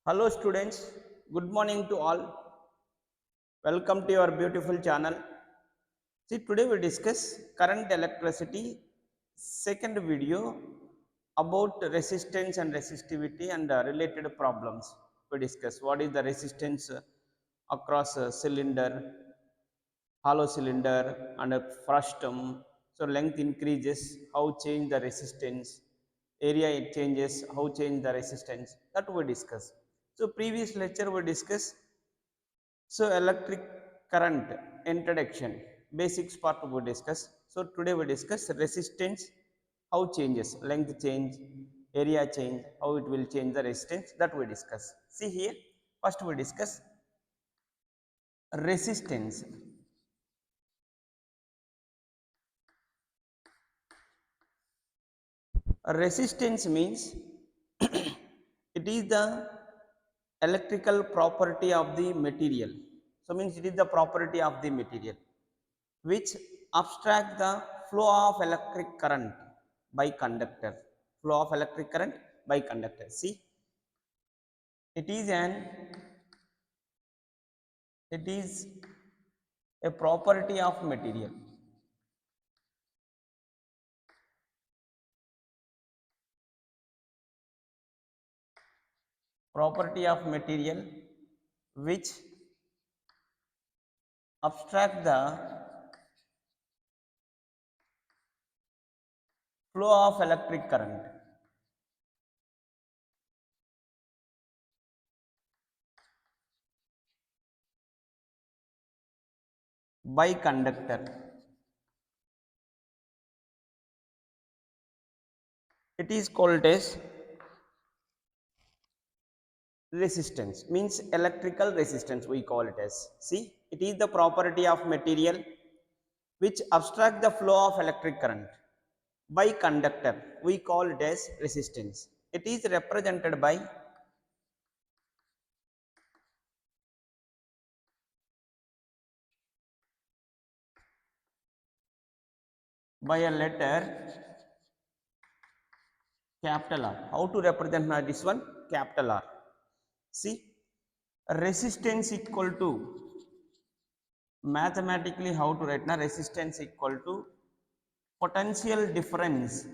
Hello students, good morning to all. Welcome to your beautiful channel. See, today we discuss current electricity second video about resistance and resistivity and related problems. We discuss what is the resistance across a cylinder, hollow cylinder and a frustum. So length increases, how change the resistance, area it changes, how change the resistance, that we discuss. So previous lecture we discuss, so electric current introduction basics part we discuss. So today we discuss resistance, how changes, length change, area change, how it will change the resistance, that we discuss. See here, first we discuss resistance. Resistance means it is the electrical property of the material. So means it is the property of the material which obstruct the flow of electric current by conductor. Flow of electric current by conductor. See, it is it is a property of material. Property of material which obstruct the flow of electric current by conductor. It is called as resistance, means electrical resistance we call it as. See, it is the property of material which obstruct the flow of electric current by conductor, we call it as resistance. It is represented by a letter capital R. How to represent this one? Capital R. See, resistance equal to, mathematically how to write now, resistance equal to potential difference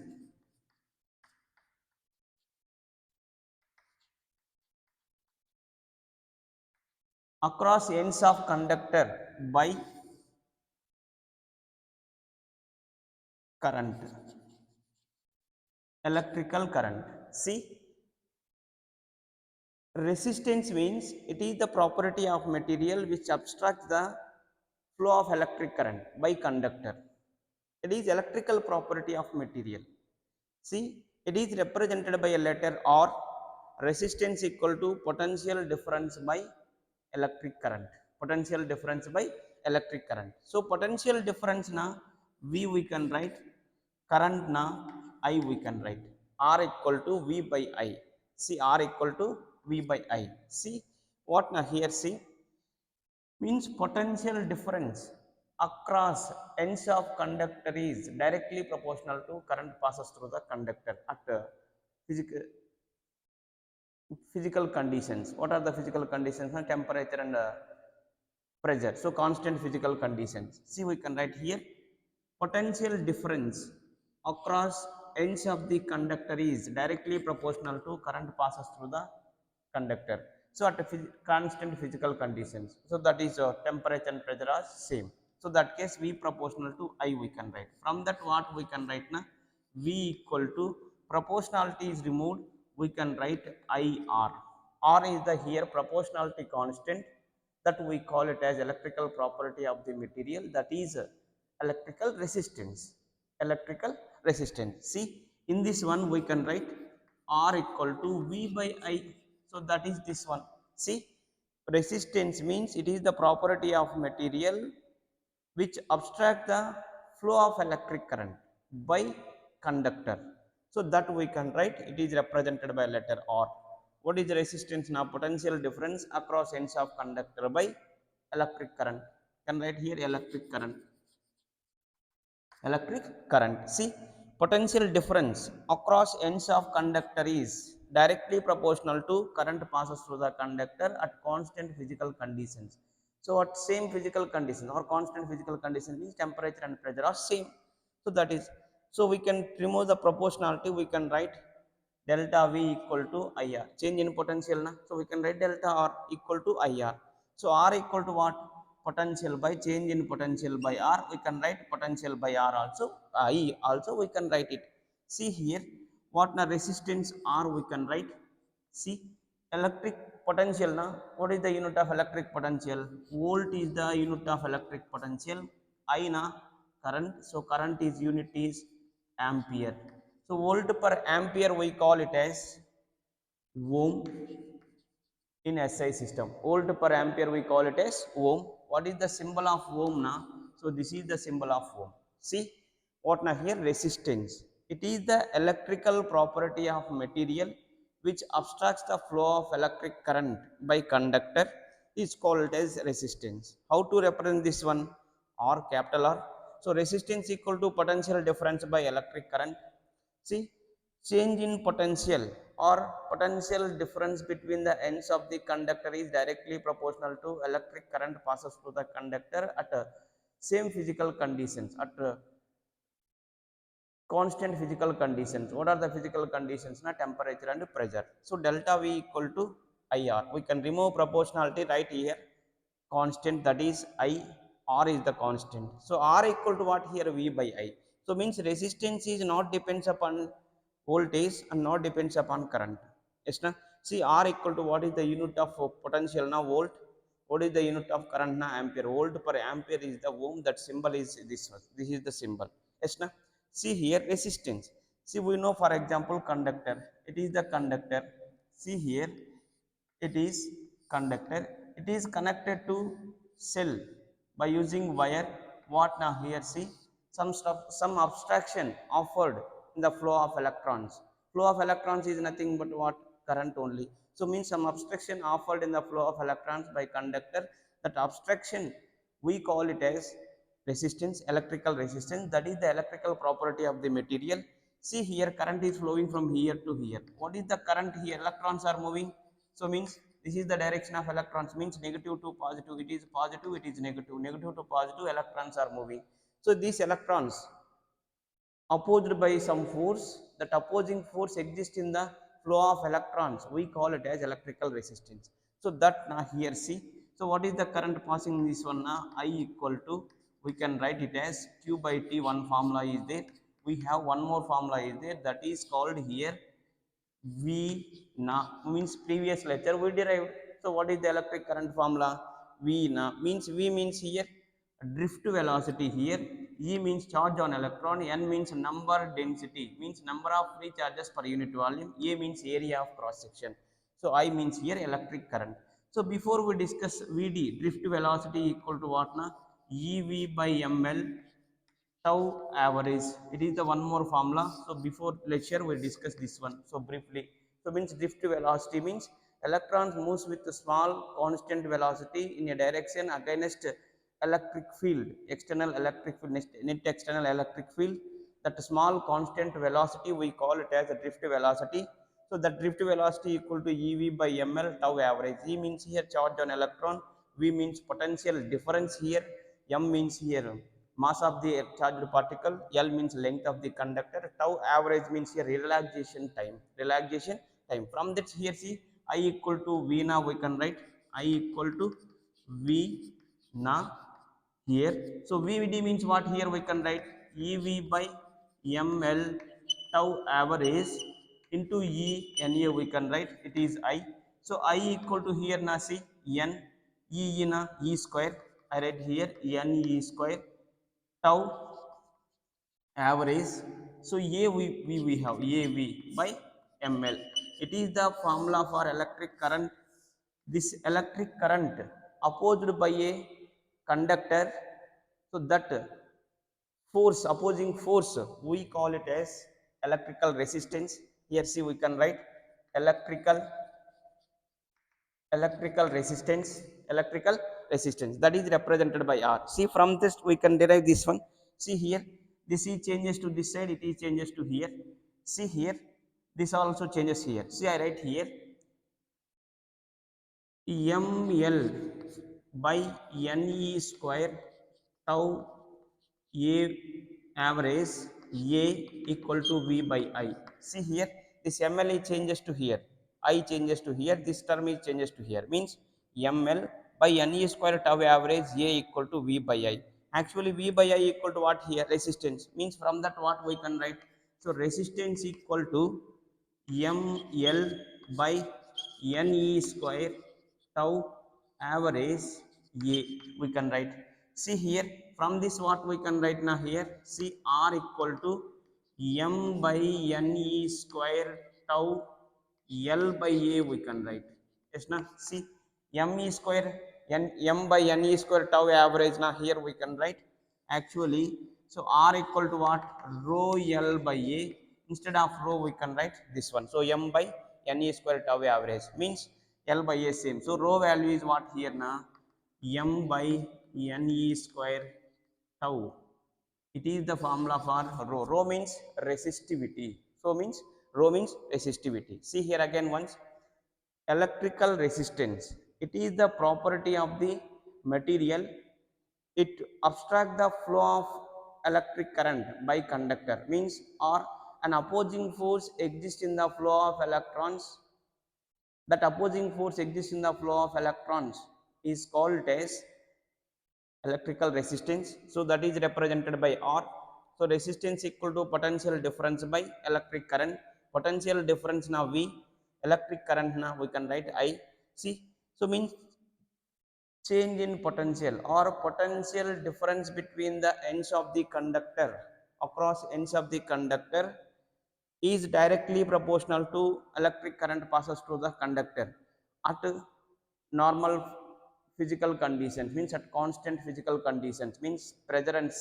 across ends of conductor by current, electrical current. See, resistance means it is the property of material which obstructs the flow of electric current by conductor. It is electrical property of material. See, it is represented by a letter R. Resistance equal to potential difference by electric current. Potential difference by electric current. So potential difference na V we can write, current na I we can write. R equal to V by I. See, R equal to V by I. See what na here, see, means potential difference across ends of conductor is directly proportional to current passes through the conductor at physical conditions. What are the physical conditions? Temperature and pressure. So constant physical conditions. See, we can write here, potential difference across ends of the conductor is directly proportional to current passes through the conductor. So at constant physical conditions, so that is temperature and pressure are same. So that case V proportional to I we can write. From that what we can write now, V equal to, proportionality is removed, we can write IR. R is the here proportionality constant, that we call it as electrical property of the material, that is electrical resistance. Electrical resistance. See, in this one we can write R equal to V by I. So that is this one. See, resistance means it is the property of material which obstruct the flow of electric current by conductor. So that we can write, it is represented by letter R. What is the resistance now? Potential difference across ends of conductor by electric current. Can write here electric current. Electric current. See, potential difference across ends of conductor is directly proportional to current passes through the conductor at constant physical conditions. So at same physical conditions or constant physical conditions means temperature and pressure are same. So that is, so we can remove the proportionality, we can write delta V equal to IR, change in potential na. So we can write delta R equal to IR. So R equal to what? Potential by change in potential by R. We can write potential by R also, I also we can write it. See here, what na resistance R we can write. See, electric potential na, what is the unit of electric potential? Volt is the unit of electric potential. I na current, so current is unit is ampere. So volt per ampere we call it as ohm in SI system. Volt per ampere we call it as ohm. What is the symbol of ohm na? So this is the symbol of ohm. See what na here, resistance. It is the electrical property of material which obstructs the flow of electric current by conductor is called as resistance. How to represent this one? R, capital R. So resistance equal to potential difference by electric current. See, change in potential or potential difference between the ends of the conductor is directly proportional to electric current passes through the conductor at same physical conditions, at constant physical conditions. What are the physical conditions? Na, temperature and pressure. So delta V equal to IR. We can remove proportionality right here. Constant, that is I, R is the constant. So R equal to what here? V by I. So means resistance is not depends upon voltage and not depends upon current. Yes na? See, R equal to what is the unit of potential now? Volt. What is the unit of current now? Ampere. Volt per ampere is the ohm. That symbol is this one. This is the symbol. Yes na? See here, resistance. See, we know for example conductor. It is the conductor. See here, it is conductor. It is connected to cell by using wire. What now here? See, some stuff, some abstraction offered in the flow of electrons. Flow of electrons is nothing but what? Current only. So means some obstruction offered in the flow of electrons by conductor. That obstruction we call it as resistance, electrical resistance. That is the electrical property of the material. See here, current is flowing from here to here. What is the current here? Electrons are moving. So means this is the direction of electrons, means negative to positive. It is positive, it is negative. Negative to positive, electrons are moving. So these electrons opposed by some force, that opposing force exists in the flow of electrons, we call it as electrical resistance. So that now here see, so what is the current passing in this one now? I equal to, we can write it as Q by T. One formula is there, we have one more formula is there, that is called here V na, means previous lecture we derived. So what is the electric current formula? V na means, V means here drift velocity here, E means charge on electron, N means number density, means number of free charges per unit volume, A means area of cross section. So I means here electric current. So before we discuss VD, drift velocity equal to what na? EV by ML tau average. It is the one more formula. So before lecture we discuss this one so briefly. So means drift velocity means electrons moves with a small constant velocity in a direction against electric field, external electric field, net external electric field. That small constant velocity we call it as a drift velocity. So the drift velocity equal to EV by ML tau average. E means here charge on electron, V means potential difference here, M means here mass of the charged particle, L means length of the conductor, tau average means here relaxation time. Relaxation time. From that here see, I equal to V now we can write I equal to V now here. So VVD means what? Here we can write EV by ML tau average into ENA we can write, it is I. So I equal to here na see N E na E square, I write here N E square tau average. So we have AV by ML. It is the formula for electric current. This electric current opposed by a conductor, so that force, opposing force, we call it as electrical resistance. Here see we can write electrical resistance, electrical resistance, that is represented by R. See, from this we can derive this one. See here, this E changes to this side, it is changes to here. See here, This also changes here. See, I write here ml by ne square tau a average a equal to v by I. See here, this ml changes to here, I changes to here, this term is changes to here, means ml by ne square tau average a equal to v by I. Actually v by I equal to what here? Resistance. Means from that what we can write? So resistance equal to ml by ne square tau average a, we can write. See here, from this what we can write now here? See, r equal to m by ne square tau l by a, we can write. Yes na? See, me square m by ne square tau average now here we can write. Actually, so r equal to what? Rho l by a. Instead of rho we can write this one. So m by ne square tau average means l by a same. So rho value is what here now? M by ne square tau. It is the formula for rho. Rho means resistivity. So means rho means resistivity. See here again once. Electrical resistance, it is the property of the material. It obstructs the flow of electric current by conductor, means or an opposing force exists in the flow of electrons. That opposing force exists in the flow of electrons is called as electrical resistance. So that is represented by R. So resistance equal to potential difference by electric current. Potential difference now V, electric current now we can write I. See, so means change in potential or potential difference between the ends of the conductor, across ends of the conductor, is directly proportional to electric current passes through the conductor at normal physical conditions, means at constant physical conditions, means pressure and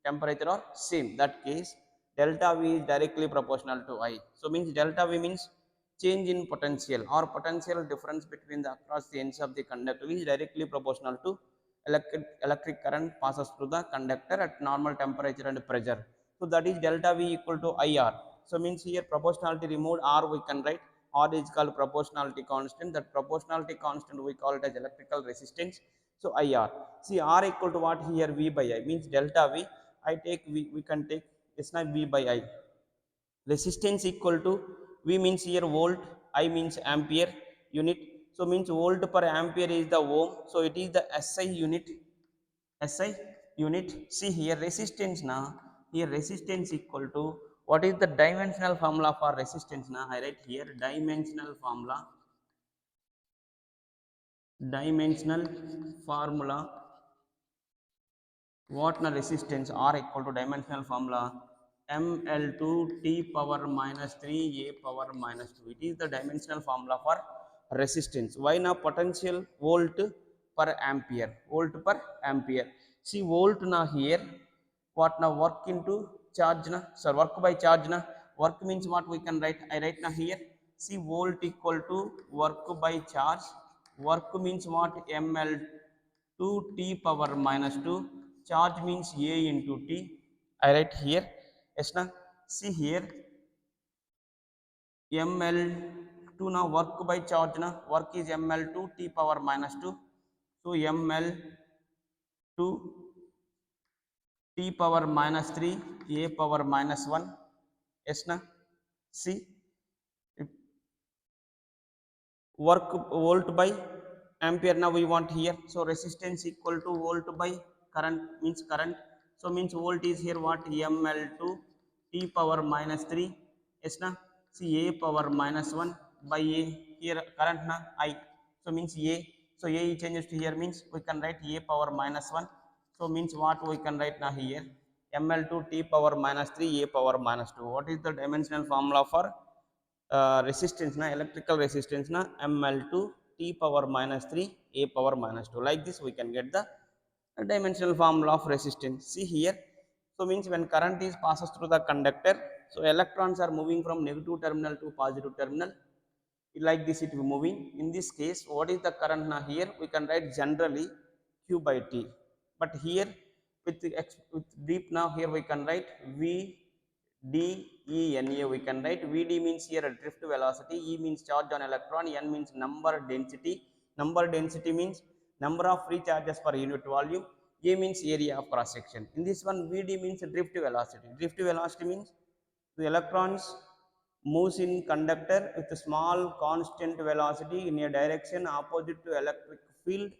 temperature are same. That case delta V is directly proportional to I. So means delta V means change in potential or potential difference between the across the ends of the conductor is directly proportional to electric current passes through the conductor at normal temperature and pressure. So that is delta V equal to IR. So means here proportionality removed, R we can write. R is called proportionality constant. That proportionality constant we call it as electrical resistance. So IR. See, R equal to what here? V by I, means delta V. I take V, we can take it's not V by I. Resistance equal to V means here volt, I means ampere unit. So means volt per ampere is the ohm. So it is the SI unit. SI unit. See here resistance now. Here resistance equal to what is the dimensional formula for resistance now? I write here dimensional formula. Dimensional formula. What na resistance? R equal to dimensional formula ml2 t power minus 3 a power minus 2. It is the dimensional formula for resistance. Why now? Potential volt per ampere, volt per ampere. See, volt na here what now? Work into charge na, sir, work by charge na. Work means what we can write? I write na here. See, volt equal to work by charge. Work means what? ml 2 t power minus 2. Charge means a into t. I write here. Yes na? See here ml2 now work by charge na, work is ml2 t power minus 2. So ml2 t power minus 3 a power minus 1. Yes na? See, work volt by ampere now we want here. So resistance equal to volt by current, means current. So means volt is here what? ml2 t power minus 3. Yes na? See, a power minus 1 by a, here current na I. So means a. So a changes to here, means we can write a power minus 1. So means what we can write now here? ml2 t power minus 3 a power minus 2. What is the dimensional formula for resistance na, electrical resistance na? ml2 t power minus 3 a power minus 2. Like this we can get the dimensional formula of resistance. See here, so means when current is passes through the conductor, so electrons are moving from negative terminal to positive terminal. Like this it will be moving. In this case, what is the current now? Here we can write generally q by t, but here with deep now, here we can write v DENA we can write. VD means here a drift velocity, E means charge on electron, N means number density. Number density means number of free charges per unit volume, A means area of cross section. In this one, VD means drift velocity. Drift velocity means the electrons moves in conductor with a small constant velocity in a direction opposite to electric field.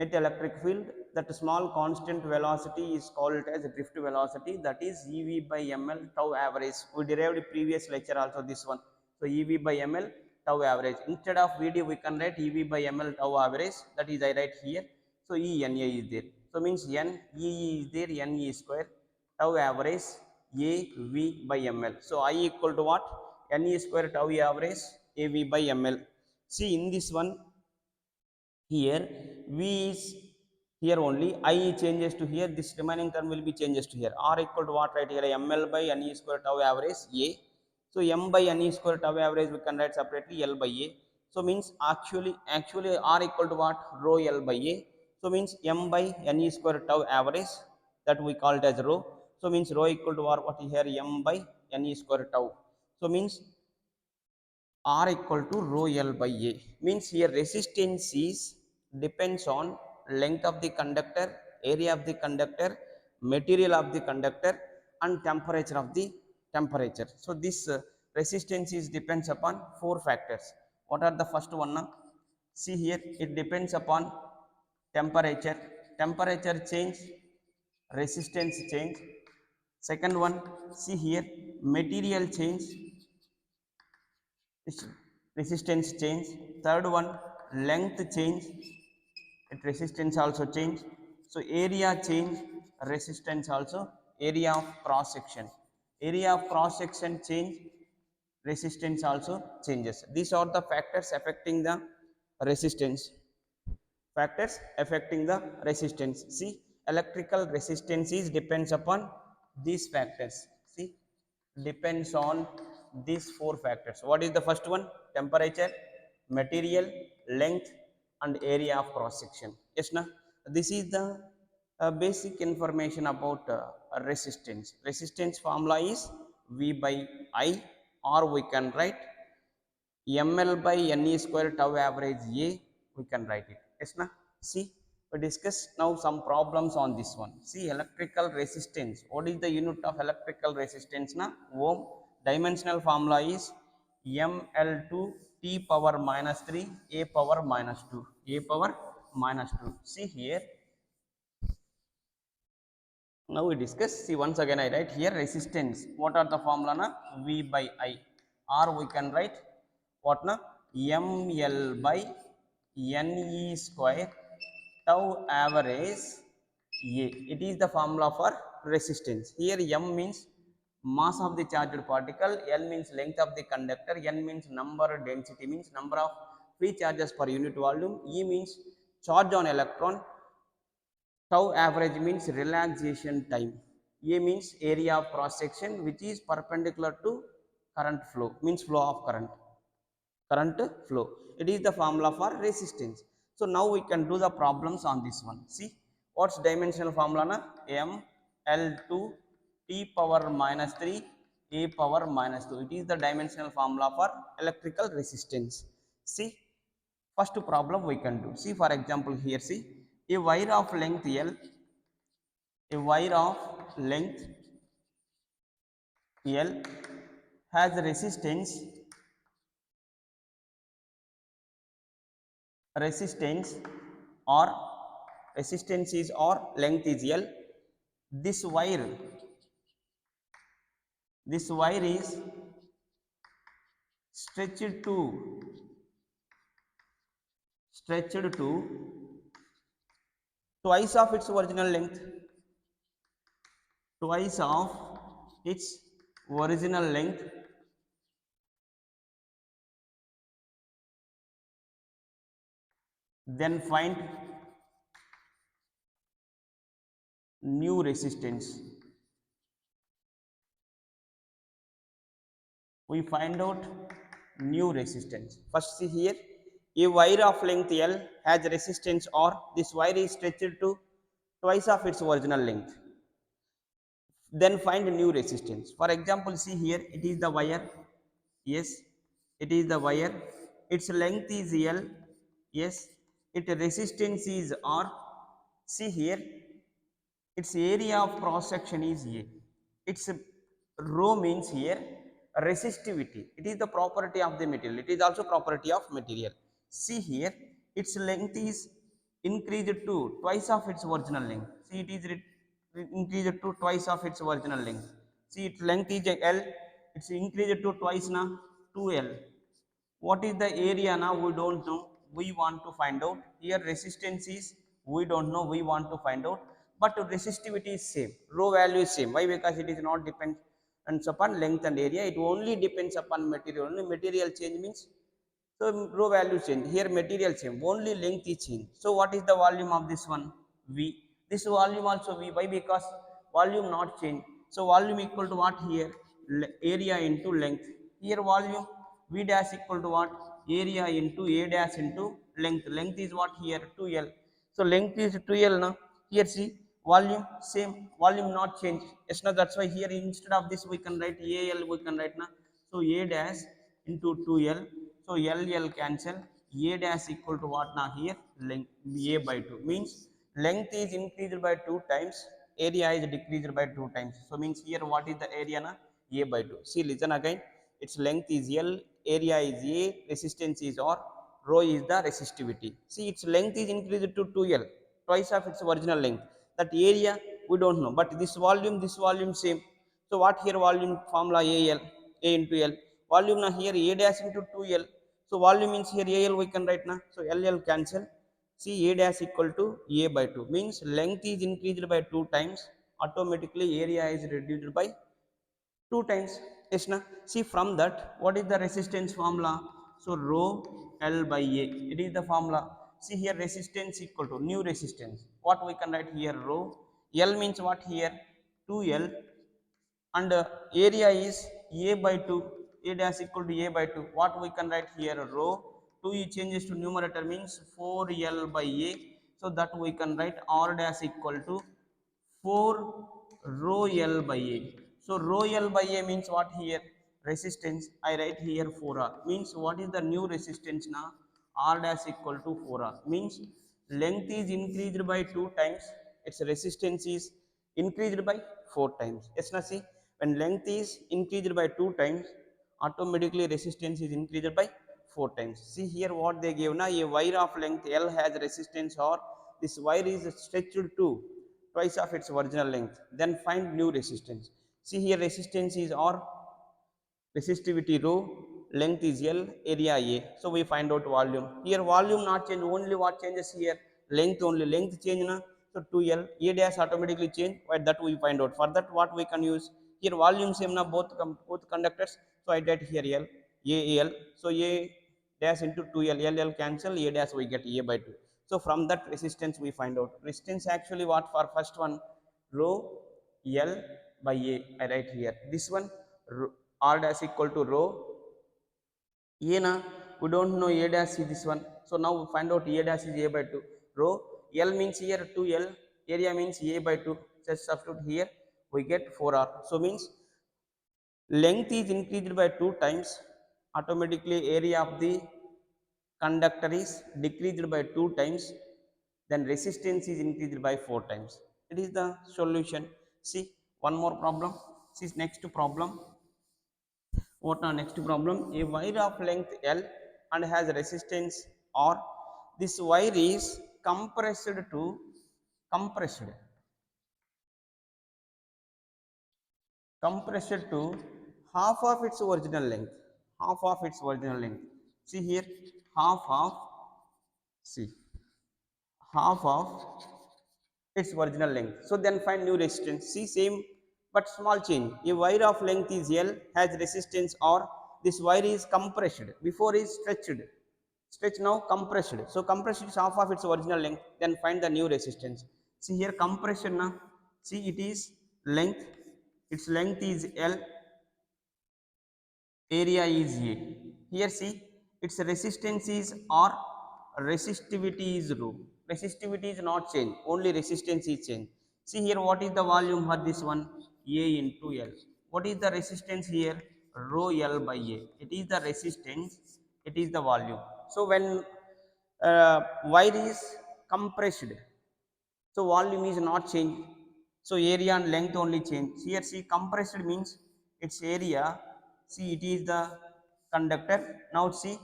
Net electric field, that small constant velocity is called as drift velocity, that is EV by ml tau average. We derived previous lecture also this one. So EV by ml tau average. Instead of VD we can write EV by ml tau average, that is I write here. So ENA is there. So means N E is there, NE square, tau average AV by ml. So I equal to what? NE square tau average AV by ml. See in this one, here V is here only, I changes to here, this remaining term will be changes to here. R equal to what, right here, ml by NE square tau average A. So m by NE square tau average we can write separately L by A. So means actually R equal to what, rho L by A. So means m by NE square tau average, that we call it as rho. So means rho equal to what here, m by NE square tau. So means R equal to rho L by A, means here resistance is depends on length of the conductor, area of the conductor, material of the conductor, and temperature of the temperature. So this resistance is depends upon four factors. What are the first one now? See here, it depends upon temperature. Temperature change, resistance change. Second one, see here, material change, resistance change. Third one, length change, it resistance also change. So area change, resistance also, area of cross section, area of cross section change, resistance also changes. These are the factors affecting the resistance. Factors affecting the resistance. See, electrical resistance is depends upon these factors. See, depends on these four factors. What is the first one? Temperature, material, length, and area of cross section. Yes na? This is the basic information about resistance. Resistance formula is V by I, or we can write ml by NE square tau average A, we can write it. Yes na? See, we discuss now some problems on this one. See, electrical resistance. What is the unit of electrical resistance na? Ohm. Dimensional formula is ml2 t power minus 3 a power minus 2, a power minus 2. See here, now we discuss. See, once again I write here resistance. What are the formula na? V by I, or we can write what na? ml by NE square tau average A. It is the formula for resistance. Here m means mass of the charged particle, L means length of the conductor, N means number, density means number of free charges per unit volume, E means charge on electron, tau average means relaxation time, A means area of cross section which is perpendicular to current flow, means flow of current flow. It is the formula for resistance. So now we can do the problems on this one. See, what's dimensional formula na? M L2 t power minus 3 a power minus 2. It is the dimensional formula for electrical resistance. See, first problem we can do. See, for example here, see, a wire of length L, a wire of length L has resistance or resistance is or length is L. This wire is stretched to twice of its original length, twice of its original length. Then find new resistance. We find out new resistance. First, see here, a wire of length L has resistance or this wire is stretched to twice of its original length. then find new resistance. For example, see here, it is the wire. Yes, it is the wire. Its length is L. Yes, its resistance is R. See here, its area of cross section is A. Its rho means here resistivity. It is the property of the material. It is also property of material. See here, its length is increased to twice of its original length. See, it is increased to twice of its original length. See, its length is L. It's increased to twice now, 2L. What is the area now? We don't know. We want to find out. Here resistance is, we don't know. We want to find out. But resistivity is same. Rho value is same. Why? Because it is not depends upon length and area. It only depends upon material. Only material change means, so rho value change. Here material change. Only length is change. So what is the volume of this one? V. This volume also V. Why? Because volume not change. So volume equal to what here? Area into length. Here volume V dash equal to what? Area into A dash into length. Length is what here? 2L. So length is 2L now. Here see, volume same. Volume not change. Yes, now that's why here instead of this we can write AL, we can write now. So A dash into 2L. So L cancel. A dash equal to what now here? Length A by 2. Means length is increased by 2 times. Area is decreased by 2 times. So means here what is the area now? A by 2. See, listen again. Its length is L, area is A, resistance is R, rho is the resistivity. See, its length is increased to 2L, twice of its original length. That area we don't know, but this volume same. So what here volume formula AL, A into L. Volume now here A dash into 2L. So volume means here AL we can write now. So LL cancel. See, A dash equal to A by 2 means length is increased by 2 times. Automatically area is reduced by 2 times. Yes, na? See, from that what is the resistance formula? So rho L by A, it is the formula. See here, resistance equal to new resistance, what we can write here? Rho L means what here? 2L, and area is A by 2, A dash equal to A by 2, what we can write here? Rho 2 changes to numerator means 4L by A, so that we can write R dash equal to 4 rho L by A. So rho L by A means what here? Resistance. I write here 4R. Means what is the new resistance now? R dash equal to 4R. Means length is increased by 2 times. Its resistance is increased by 4 times. Yes, now see, when length is increased by 2 times, automatically resistance is increased by 4 times. See here what they give now, a wire of length L has resistance or this wire is stretched to twice of its original length, then find new resistance. See here, resistance is R, resistivity rho, length is L, area A. So we find out volume. Here volume not change, only what changes here? Length only, length change na. So 2L, A dash automatically change, but that we find out. For that what we can use? Here volume same na, both conductors. So I did here L, A L. So A dash into 2L, L cancel, A dash we get A by 2. So from that resistance we find out. Resistance actually what for first one? Rho L by A, I write here. This one R dash equal to rho A na, we don't know A dash is this one. So now we find out A dash is A by 2. Rho L means here 2L, area means A by 2. Just substitute here, we get 4R. So means length is increased by 2 times, automatically area of the conductor is decreased by 2 times, then resistance is increased by 4 times. It is the solution. See, one more problem. See, next problem. What now next problem? A wire of length L and has resistance R. This wire is compressed compressed to half of its original length. Half of its original length. See here, half of, see, half of its original length. So then find new resistance. See, same but small change. A wire of length is L has resistance R. This wire is compressed. Before is stretched. Stretch now compressed. So compressed is half of its original length. Then find the new resistance. See here, compression now. See, it is length. Its length is L. Area is A. Here see, its resistance is R, resistivity is rho. Resistivity is not change, only resistance is change. See here, what is the volume for this one? A into L. What is the resistance here? Rho L by A. It is the resistance, it is the volume. So when wire is compressed, so volume is not changed. So area and length only change. Here see compressed means its area. See it is the conductor. Now see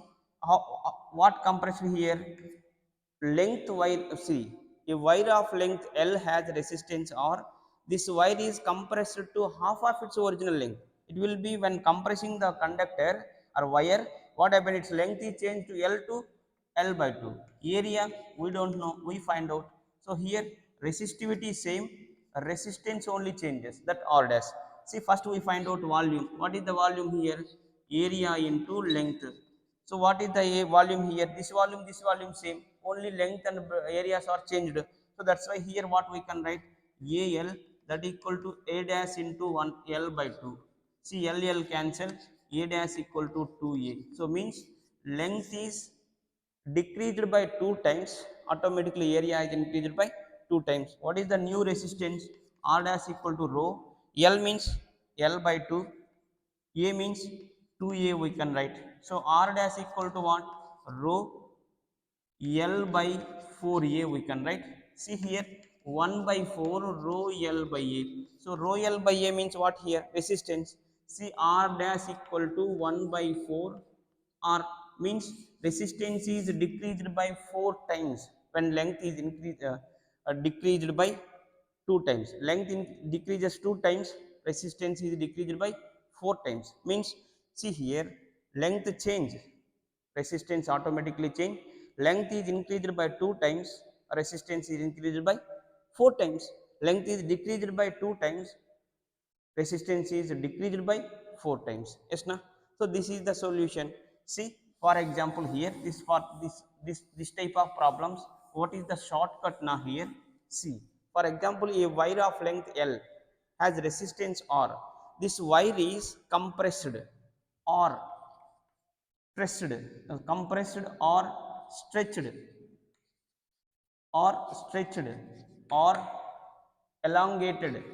how what compressed here. Length wire, see a wire of length L has resistance R. This wire is compressed to half of its original length. It will be when compressing the conductor or wire, what happens, its length is changed to L to L by 2. Area we don't know, we find out. So here resistivity is same, resistance only changes, that R dash. See first we find out volume. What is the volume here? Area into length. So what is the volume here? This volume same, only length and areas are changed. So that's why here what we can write, AL that equal to A dash into 1 L by 2. See L cancel, A dash equal to 2A. So means length is decreased by 2 times, automatically area is increased by 2 times. What is the new resistance? R dash equal to rho. L means L by 2. A means 2A we can write. So R dash equal to what? Rho L by 4A we can write. See here 1 by 4 rho L by A. So rho L by A means what here? Resistance. See R dash equal to 1 by 4 R means resistance is decreased by 4 times when length is decreased by 2 times. Length decreases 2 times, resistance is decreased by 4 times. Means see here length change, resistance automatically change. Length is increased by 2 times, resistance is increased by 4 times. Length is decreased by 2 times, resistance is decreased by 4 times. Yes na? So this is the solution. See for example here, this for this type of problems, what is the shortcut now here? See for example a wire of length L has resistance R. This wire is compressed or pressed, compressed stretched or stretched or elongated,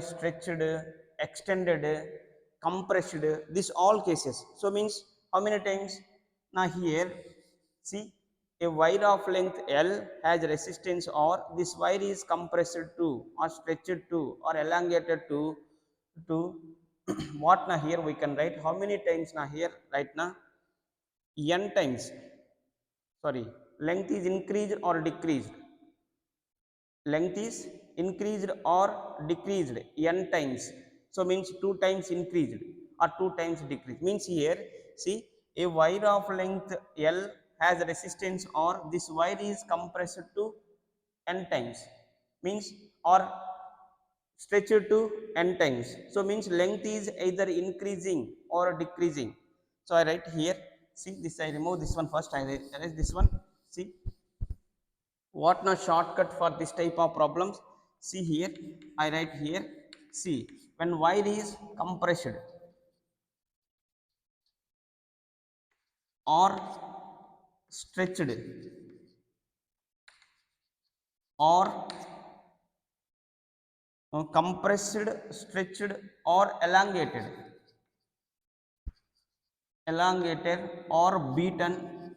stretched, extended, compressed, this all cases. So means how many times? Now here see a wire of length L has resistance R. This wire is compressed to or stretched to or elongated to what now here we can write how many times now here right now n times, sorry, length is increased or decreased, length is increased or decreased n times. So means 2 times increased or 2 times decreased. Means here see a wire of length L has resistance or this wire is compressed to n times, means or stretched to n times. So means length is either increasing or decreasing. So I write here, see this, I remove this one first, I erase this one. See what now shortcut for this type of problems? See here I write here, see when wire is compressed or stretched or compressed, stretched or elongated or beaten,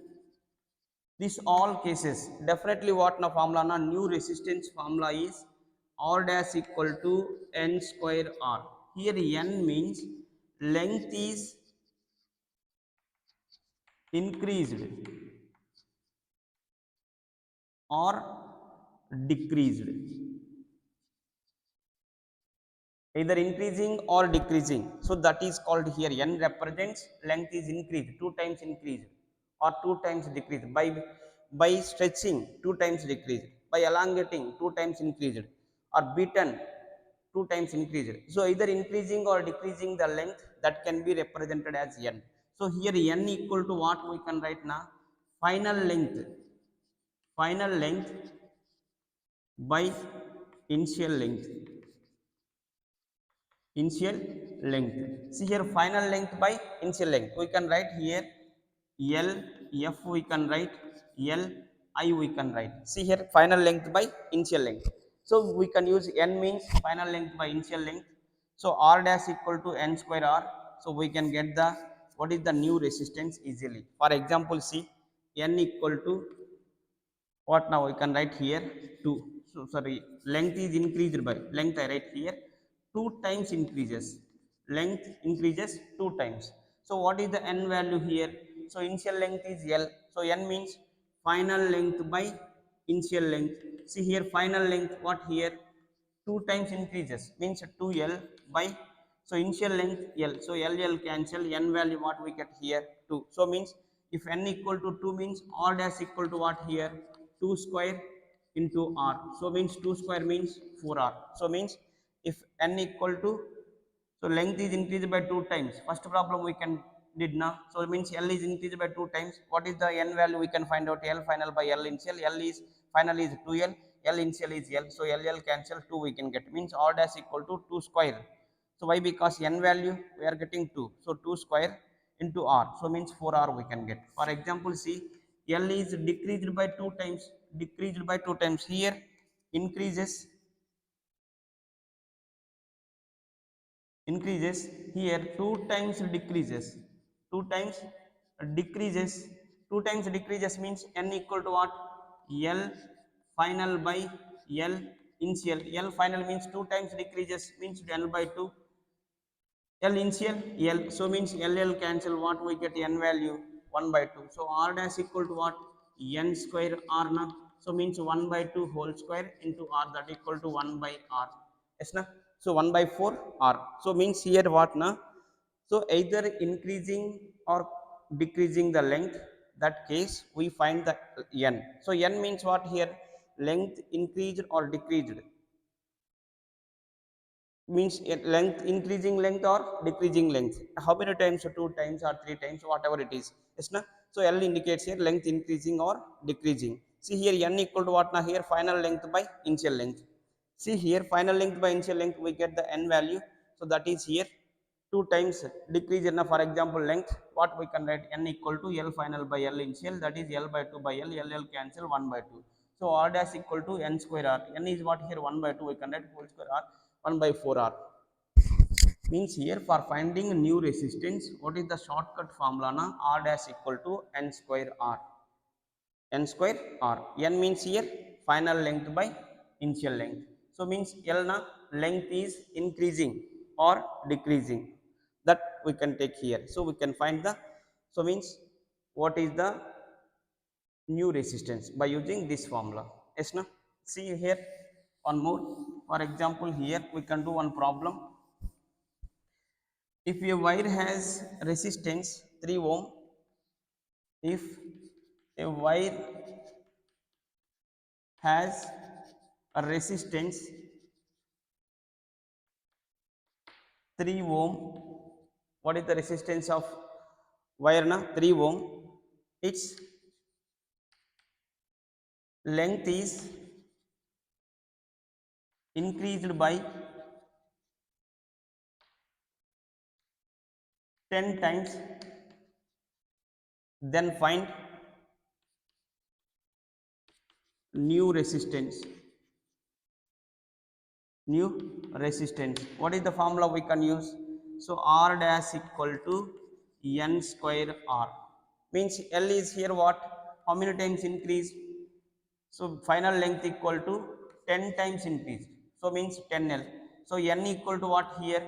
this all cases definitely what na formula na new resistance formula is R dash equal to n square R. Here n means length is increased or decreased, either increasing or decreasing. So that is called here n represents length is increased, 2 times increased or 2 times decreased, by stretching 2 times decreased, by elongating 2 times increased or beaten 2 times increased. So either increasing or decreasing the length, that can be represented as n. So here n equal to what we can write now, final length, final length by initial length, initial length. See here final length by initial length. We can write here L, F we can write L, I we can write. See here final length by initial length. So we can use n means final length by initial length. So r dash equal to n square r. So we can get the what is the new resistance easily. For example, see n equal to what now we can write here 2. So sorry, length is increased by length I write here 2 times increases, length increases 2 times. So what is the n value here? So initial length is L, so n means final length by initial length. See here final length what here 2 times increases means 2L by, so initial length L, so L cancel, n value what we get here 2. So means if n equal to 2 means r dash equal to what here 2 square into r. So means 2 square means 4r. So means if n equal to, so length is increased by 2 times. First problem we can did now. So it means L is increased by 2 times. What is the n value? We can find out L final by L initial. L is final is 2L. L initial is L. So L cancel 2 we can get. Means R dash equal to 2 square. So why? Because n value we are getting 2. So 2 square into R. So means 4R we can get. For example, see L is decreased by 2 times. Decreased by 2 times. Here increases, increases, here 2 times decreases, 2 times decreases, 2 times decreases means n equal to what? L final by L initial. L final means 2 times decreases means L by 2, L initial L. So means L cancel, what we get n value 1 by 2. So R dash equal to what? N square R na. So means 1 by 2 whole square into R, that equal to 1 by R. Yes na. So 1 by 4 R. So means here what na? So either increasing or decreasing the length, that case we find the n. So n means what here? Length increased or decreased, means length, increasing length or decreasing length. How many times? 2 times or 3 times, whatever it is. Yes na. So L indicates here length increasing or decreasing. See here n equal to what na? Here final length by initial length. See here final length by initial length we get the n value. So that is here 2 times decrease na. For example, length what we can write? N equal to L final by L initial, that is L by 2 by L. L cancel 1 by 2. So R dash equal to n square R. N is what here 1 by 2 we can write whole square R 1 by 4R. Means here for finding new resistance, what is the shortcut formula na? R dash equal to n square R. N square R. N means here final length by initial length. So means L na length is increasing or decreasing, that we can take here. So we can find the, so means what is the new resistance by using this formula. Yes na. See here one more. For example, here we can do one problem. If a wire has resistance 3 ohm, if a wire has a resistance 3 ohm, what is the resistance of wire na? 3 ohm. Its length is increased by 10 times, then find new resistance. New resistance. What is the formula we can use? So R dash equal to n square R. Means L is here what? How many times increase? So final length equal to 10 times increase. So means 10L. So n equal to what here?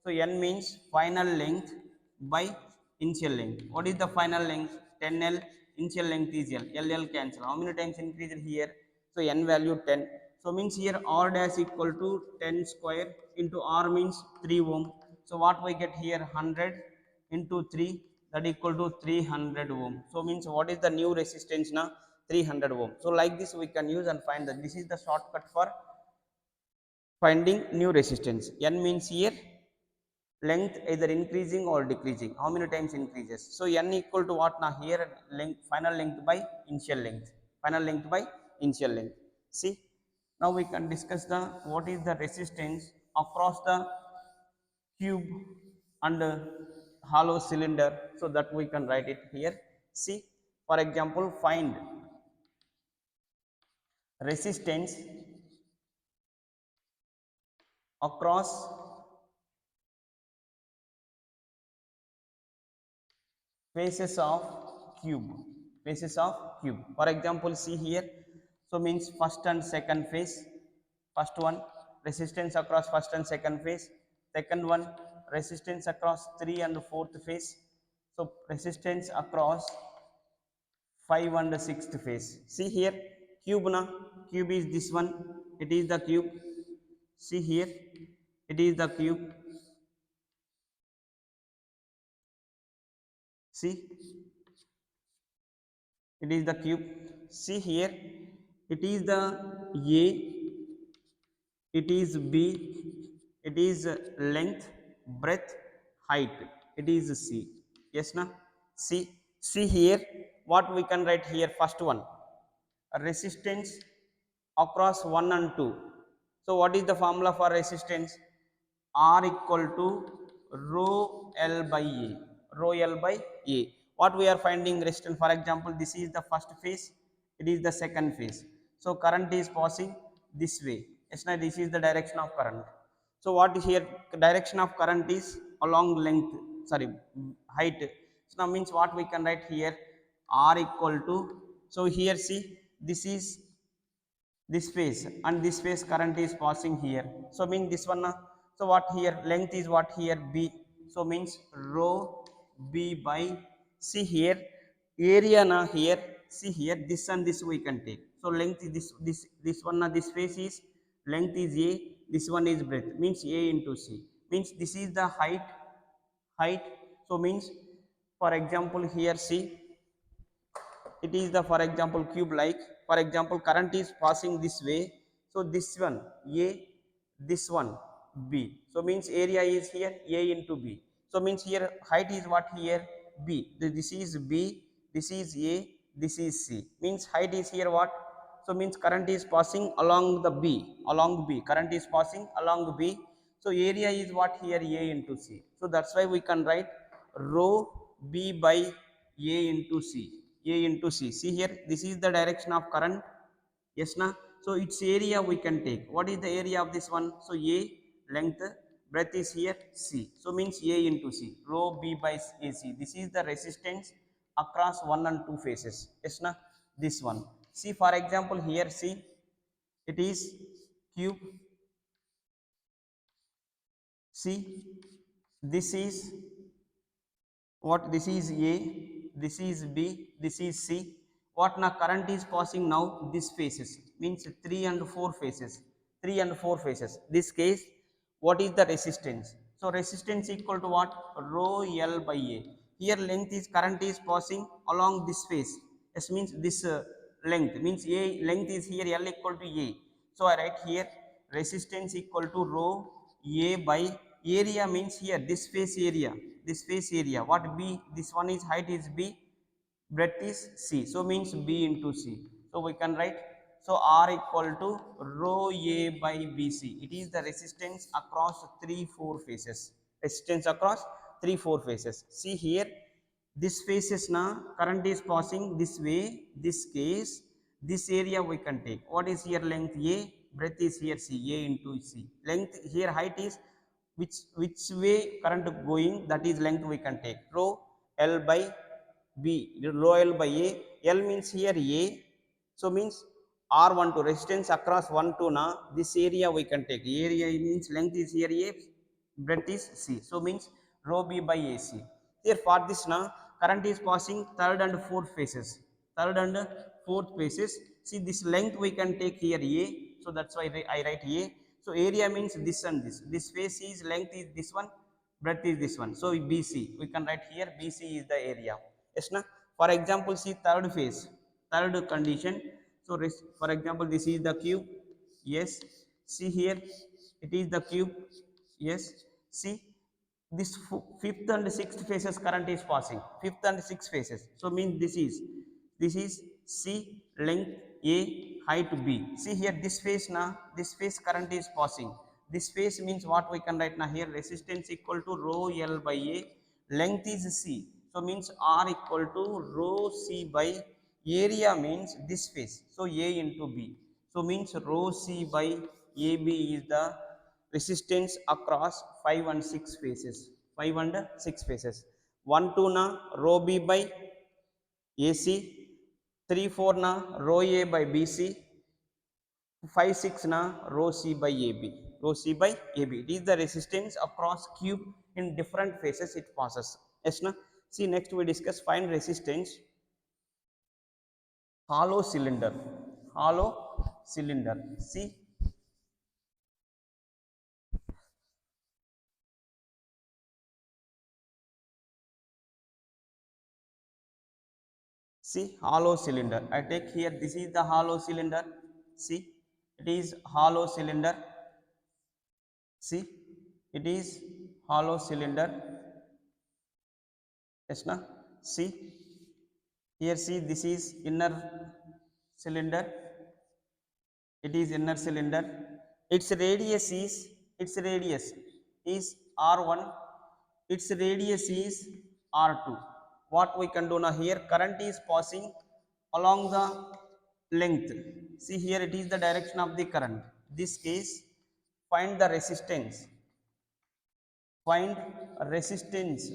So n means final length by initial length. What is the final length? 10L. Initial length is L. L cancel. How many times increased here? So n value 10. So means here R dash equal to 10 square into R means 3 ohm. So what we get here? 100 into 3, that equal to 300 ohm. So means what is the new resistance now? 300 ohm. So like this we can use and find that. This is the shortcut for finding new resistance. N means here length either increasing or decreasing. How many times increases? So n equal to what now? Here length, final length by initial length. Final length by initial length. See, now we can discuss the what is the resistance across the tube and hollow cylinder, so that we can write it here. See, for example, find resistance across faces of cube, faces of cube. For example, see here, so means first and second face, first one resistance across first and second face, second one resistance across three and fourth face, so resistance across 5 and 6th face. See here, cube na, cube is this one, it is the cube. See here, it is the cube. See, it is the cube. See here, it is the A, it is B, it is length, breadth, height, it is C. Yes na? See, see here, what we can write here, first one resistance across 1 and 2. So what is the formula for resistance? R equal to rho L by A, rho L by A. What we are finding resistance, for example, this is the first phase, it is the second phase. So current is passing this way. Yes, now this is the direction of current. So what is here, direction of current is along length, sorry, height. So now means what we can write here, R equal to, so here see, this is this phase and this phase current is passing here, so mean this one na, so what here length is what here B, so means rho B by, see here area na here, see here this and this we can take, so length is this one na, this phase is length is A, this one is breadth, means A into C, means this is the height, so means for example here see, it is the for example cube, like for example current is passing this way, so this one A, this one B, so means area is here A into B, so means here height is what here B, this is B, this is A, this is C, means height is here what, so means current is passing along the B, along B current is passing along B, so area is what here A into C, so that's why we can write rho B by A into C, A into C. See here, this is the direction of current. Yes, na? So its area we can take. What is the area of this one? So A length, breadth is here C. So means A into C. Rho B by AC. This is the resistance across 1 and 2 phases. Yes, na? This one. See, for example, here see, it is cube. See, this is what, this is A, this is B, this is C. What now current is passing now, this phases, means 3 and 4 phases, 3 and 4 phases. This case, what is the resistance? So resistance equal to what? Rho L by A. Here length is, current is passing along this phase. This means this length, means A length is here L equal to A. So I write here resistance equal to rho A by area, means here this face area, this face area, what B, this one is height is B, breadth is C, so means B into C. So we can write, so R equal to rho A by BC, it is the resistance across 3-4 phases, resistance across 3-4 phases. See here, this phases na current is passing this way, this case, this area we can take, what is here length A, breadth is here C, A into C, length here height is which way current going, that is length we can take, rho L by B, rho L by A, L means here A, so means R12 resistance across 1 to na, this area we can take, area means length is here A, breadth is C, so means rho B by AC. Here for this na, current is passing third and fourth phases, third and fourth phases. See this length we can take here A, so that's why I write A. So area means this and this, this face is length is this one, breadth is this one, so BC we can write here, BC is the area. Yes na? For example, see third phase, third condition, so for example this is the cube, yes, see here it is the cube, yes, see this fifth and sixth phases current is passing, fifth and sixth phases, so means this is C length A, height B. See here this phase na, this phase current is passing, this phase means what we can write now here, resistance equal to rho L by A, length is C, so means R equal to rho C by area, means this phase, so A into B, so So means rho C by AB is the resistance across 5 and 6 phases. 5 and 6 phases. 1 2 na rho B by AC, 3 4 na rho A by BC, 5 6 na rho C by AB. Rho C by AB. It is the resistance across cube in different phases it passes. Yes na? See, next we discuss find resistance hollow cylinder. Hollow cylinder. See hollow cylinder. I take here, this is the hollow cylinder. See, it is hollow cylinder. See, it is hollow cylinder. Yes na? See here, see, this is inner cylinder. It is inner cylinder. Its radius is r1. Its radius is r2. What we can do now, here current is passing along the length. See here, it is the direction of the current. This case, find the resistance. Find resistance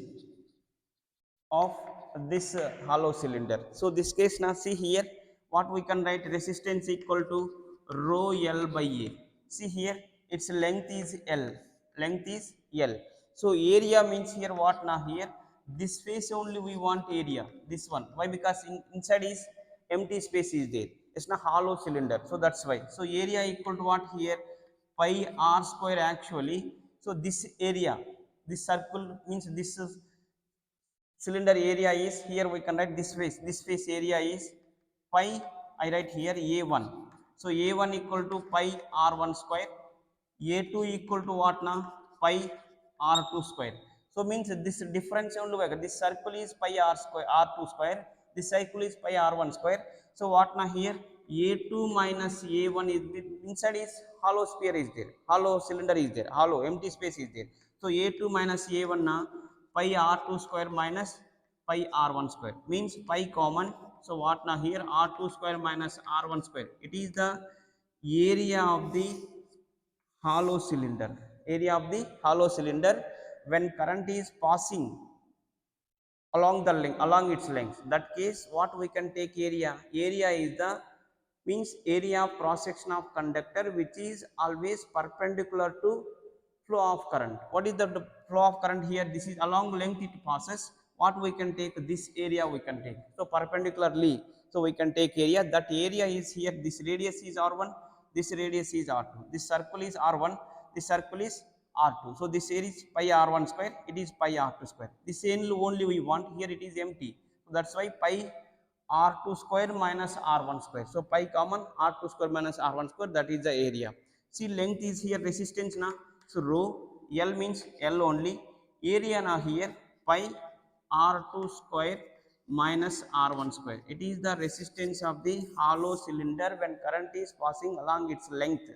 of this hollow cylinder. So this case now, see here, what we can write, resistance equal to rho L by A. See here, its length is L. Length is L. So area means here what now, here this face only we want area, this one. Why? Because inside is empty space is there. It's not hollow cylinder. So that's why. So area equal to what here? Pi r square actually. So this area, this circle means this is cylinder area is, here we can write this face area is pi, I write here A1. So A1 equal to pi R1 square, A2 equal to what now? Pi R2 square. So means this difference only, this circle is pi R square, R2 square, this cycle is pi R1 square. So what now, here A2 minus A1 is, inside is hollow sphere is there, hollow cylinder is there, hollow empty space is there. So A2 minus A1 now pi r2 square minus pi r1 square, means pi common. So what now, here r2 square minus r1 square, it is the area of the hollow cylinder. Area of the hollow cylinder when current is passing along the length, along its length. That case, what we can take area? Area is the means area of cross section of conductor which is always perpendicular to flow of current. What is the flow of current here? This is along length it passes. What we can take? This area we can take. So perpendicularly, so we can take area. That area is here, this radius is r1, this radius is r2, this circle is r1, this circle is r2. So this area is pi r1 square, it is pi r2 square. This only we want, here it is empty. So that's why pi r2 square minus r1 square. So pi common, r2 square minus r1 square, that is the area. See, length is here, resistance na. So rho L means L only. Area na here pi r2 square minus r1 square. It is the resistance of the hollow cylinder when current is passing along its length.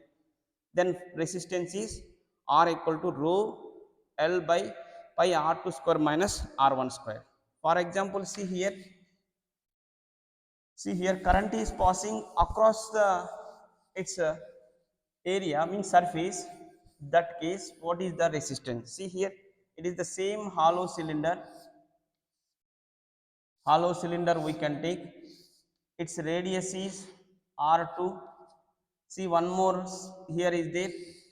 Then resistance is R equal to rho L by pi r2 square minus r1 square. For example, see here current is passing across the its area, means surface. That case, what is the resistance? See here, it is the same hollow cylinder. Hollow cylinder we can take, its radius is r2. See, one more here is there.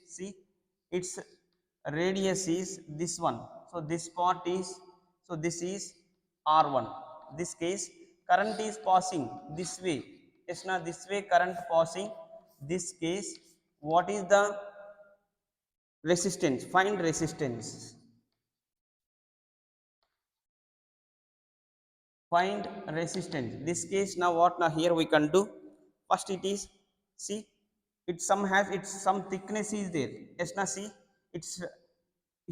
See, its radius is this one. So this part is, so this is r1. This case, current is passing this way. Yes na, this way current passing. This case, what is the resistance? Find resistance. Find resistance. This case, now what now, here we can do, first it is, see, it some has, it's some thickness is there. Yes na, see, it's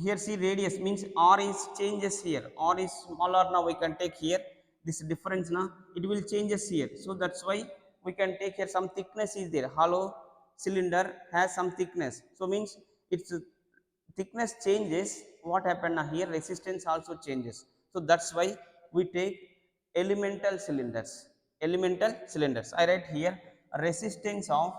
here, see, radius means r is changes here, r is smaller. Now we can take here this difference now, it will changes here. So that's why we can take here some thickness is there. Hollow cylinder has some thickness, so means its thickness changes. What happened now, here resistance also changes. So that's why we take elemental cylinders. Elemental cylinders, I write here resistance of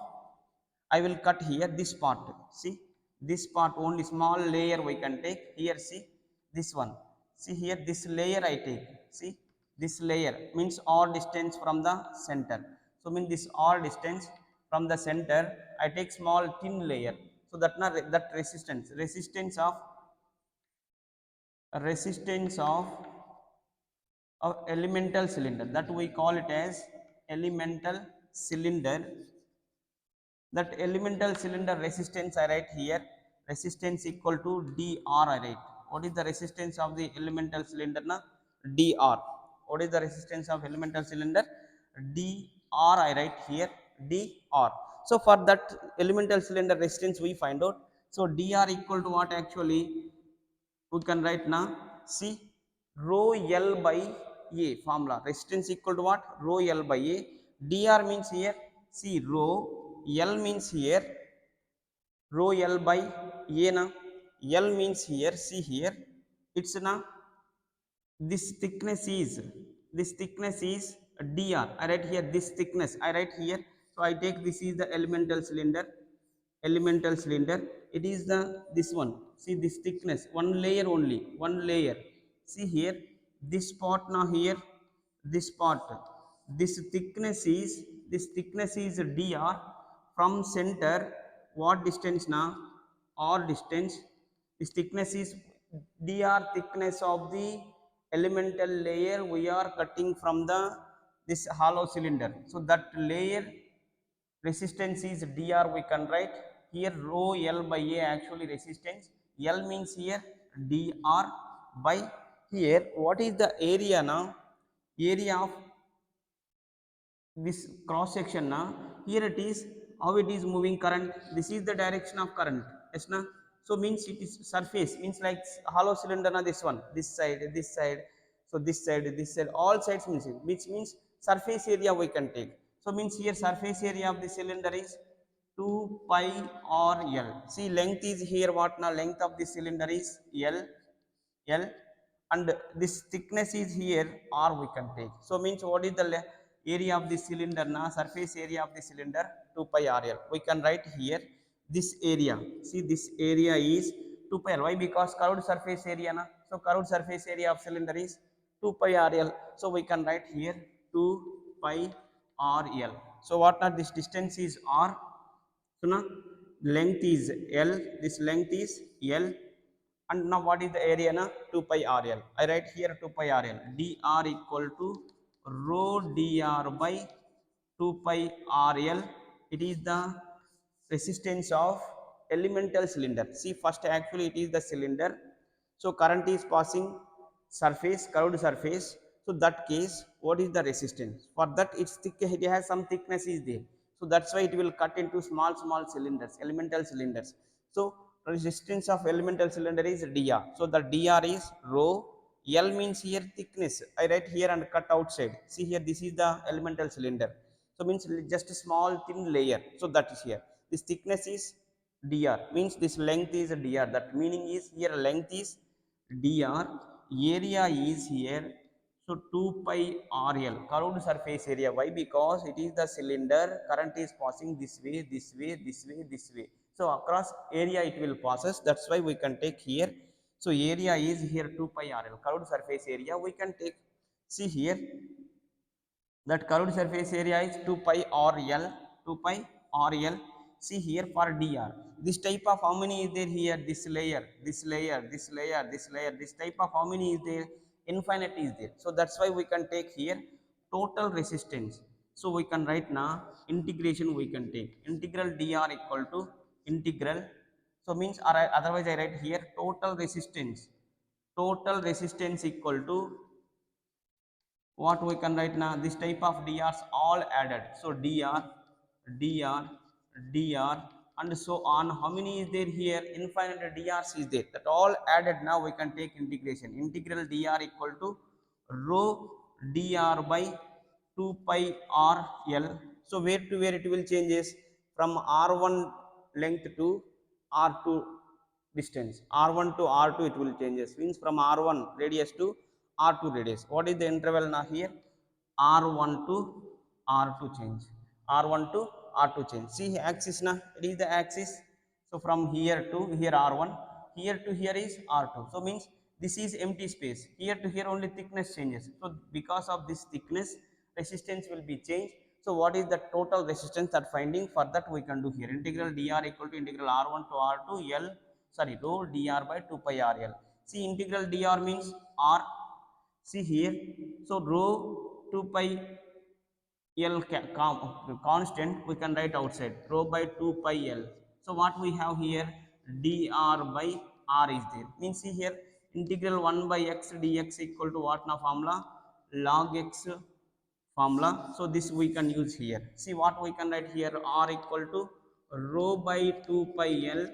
I will cut here this part. See, this part only small layer we can take here. See this one. See here this layer I take. See this layer means r distance from the center. So mean this r distance from the center I take small thin layer. So that resistance of elemental cylinder, that we call it as elemental cylinder. That elemental cylinder resistance I write here, resistance equal to dr I write. What is the resistance of the elemental cylinder na? Dr. What is the resistance of elemental cylinder? Dr I write here, dr. So for that elemental cylinder resistance we find out. So dr equal to what actually we can write now? See, rho L by A formula, resistance equal to what? Rho L by A. Dr means here, see rho L means here rho L by A na. L means here, see here, it's na, this thickness is dr. I write here this thickness I write here. So I take this is the elemental cylinder. It is the this one. See this thickness, one layer only, one layer. See here this part now here, this part, this thickness is dr. From center what distance now? R distance. This thickness is dr, thickness of the elemental layer we are cutting from the this hollow cylinder. So that layer resistance is dr, we can write here rho L by A actually resistance. L means here dr by here. What is the area now? Area of this cross section now, here it is how it is moving current. This is the direction of current. Yes na? So means it is surface, means like hollow cylinder na, this one, this side, this side. So this side, this side, all sides means it, which means surface area we can take. So means here surface area of the cylinder is 2 pi r L. See length is here what now? Length of the cylinder is L, and this thickness is here R we can take. So means what is the area of the cylinder na? Surface area of the cylinder 2 pi RL. We can write here this area. See this area is 2 pi R. Why? Because curved surface area na. So curved surface area of cylinder is 2 pi RL. So we can write here 2 pi RL. So what now? This distance is R. So now length is L. This length is L. And now what is the area na? 2 pi RL. I write here 2 pi RL. dr equal to rho dr by 2 pi RL. It is the resistance of elemental cylinder. See first actually it is the cylinder. So current is passing surface, curved surface. So that case what is the resistance? For that it's thick, it has some thickness is there. So that's why it will cut into small cylinders, elemental cylinders. So resistance of elemental cylinder is dr. So the dr is rho. L means here thickness. I write here and cut outside. See here this is the elemental cylinder. So means just a small thin layer. So that is here. This thickness is dr, means this length is dr. That meaning is here length is dr, area is here. So 2 pi RL, curved surface area. Why? Because it is the cylinder, current is passing this way, this way, this way, this way. So across area it will passes. That's why we can take here. So area is here 2 pi RL, curved surface area we can take. See here that curved surface area is 2 pi RL, 2 pi RL. See here for dr, this type of how many is there here? This layer, this layer, this layer, this layer, this type of how many is there? Infinite is there. So that's why we can take here total resistance. So we can write now integration we can take integral dr equal to integral. So means otherwise I write here total resistance equal to what we can write now? This type of drs all added. So dr, dr, and so on. How many is there here? Infinite drs is there. That all added. Now we can take integration. Integral dr equal to rho dr by 2 pi RL. So where to where it will changes? From R1 length to R2 distance. R1 to R2 it will changes. Means from R1 radius to R2 radius. What is the interval now here? R1 to R2 change. R1 to R2 change. See axis na, it is the axis. So from here to here R1, here to here is R2. So means this is empty space. Here to here only thickness changes. So because of this thickness, resistance will be changed. So what is the total resistance that finding? For that we can do here integral dr equal to integral R1 to R2 L, sorry, rho dr by 2 pi RL. See integral dr means R. See here, so rho 2 pi L constant we can write outside, rho by 2 pi L. So what we have here, dr by R is there. Means see here integral 1 by x dx equal to what now formula, log x formula. So this we can use here. See what we can write here, R equal to rho by 2 pi L.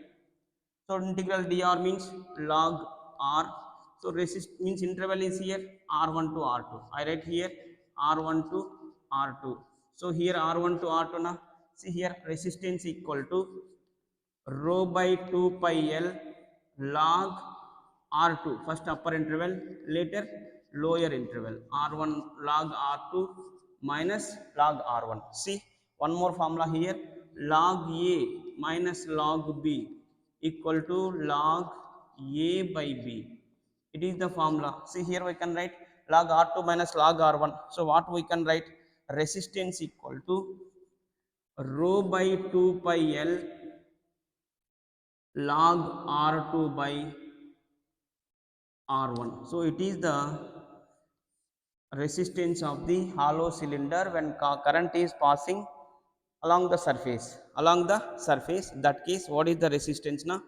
So integral dr means log R. So resist means interval is here R1 to R2. I write here R1 to R2. So here R1 to R2 na. See here resistance equal to rho by 2 pi L log R2. First upper interval, later lower interval. R1 log R2 minus log R1. See one more formula here, log A minus log B equal to log A by B. It is the formula. See here we can write log R2 minus log R1. So what we can write, resistance equal to rho by 2 pi L log R2 by R1. So it is the resistance of the hollow cylinder when current is passing along the surface. Along the surface, that case what is the resistance na,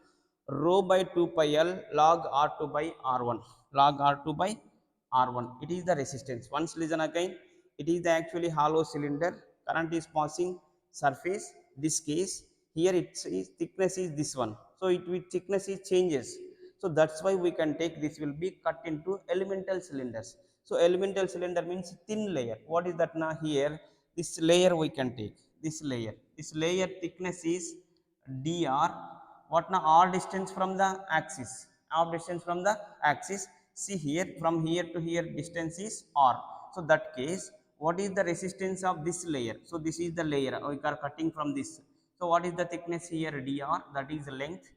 rho by 2 pi L log R2 by R1. Log R2 by R1. It is the resistance. Once listen again, it is the actually hollow cylinder. Current is passing surface. This case here it is thickness is this one. So it with thickness is changes. So that's why we can take this will be cut into elemental cylinders. So elemental cylinder means thin layer. What is that now here? This layer we can take. This layer. This layer thickness is dr. What now? R distance from the axis. R distance from the axis. See here from here to here distance is R. So that case what is the resistance of this layer? So this is the layer we are cutting from this. So what is the thickness here? Dr. That is the length.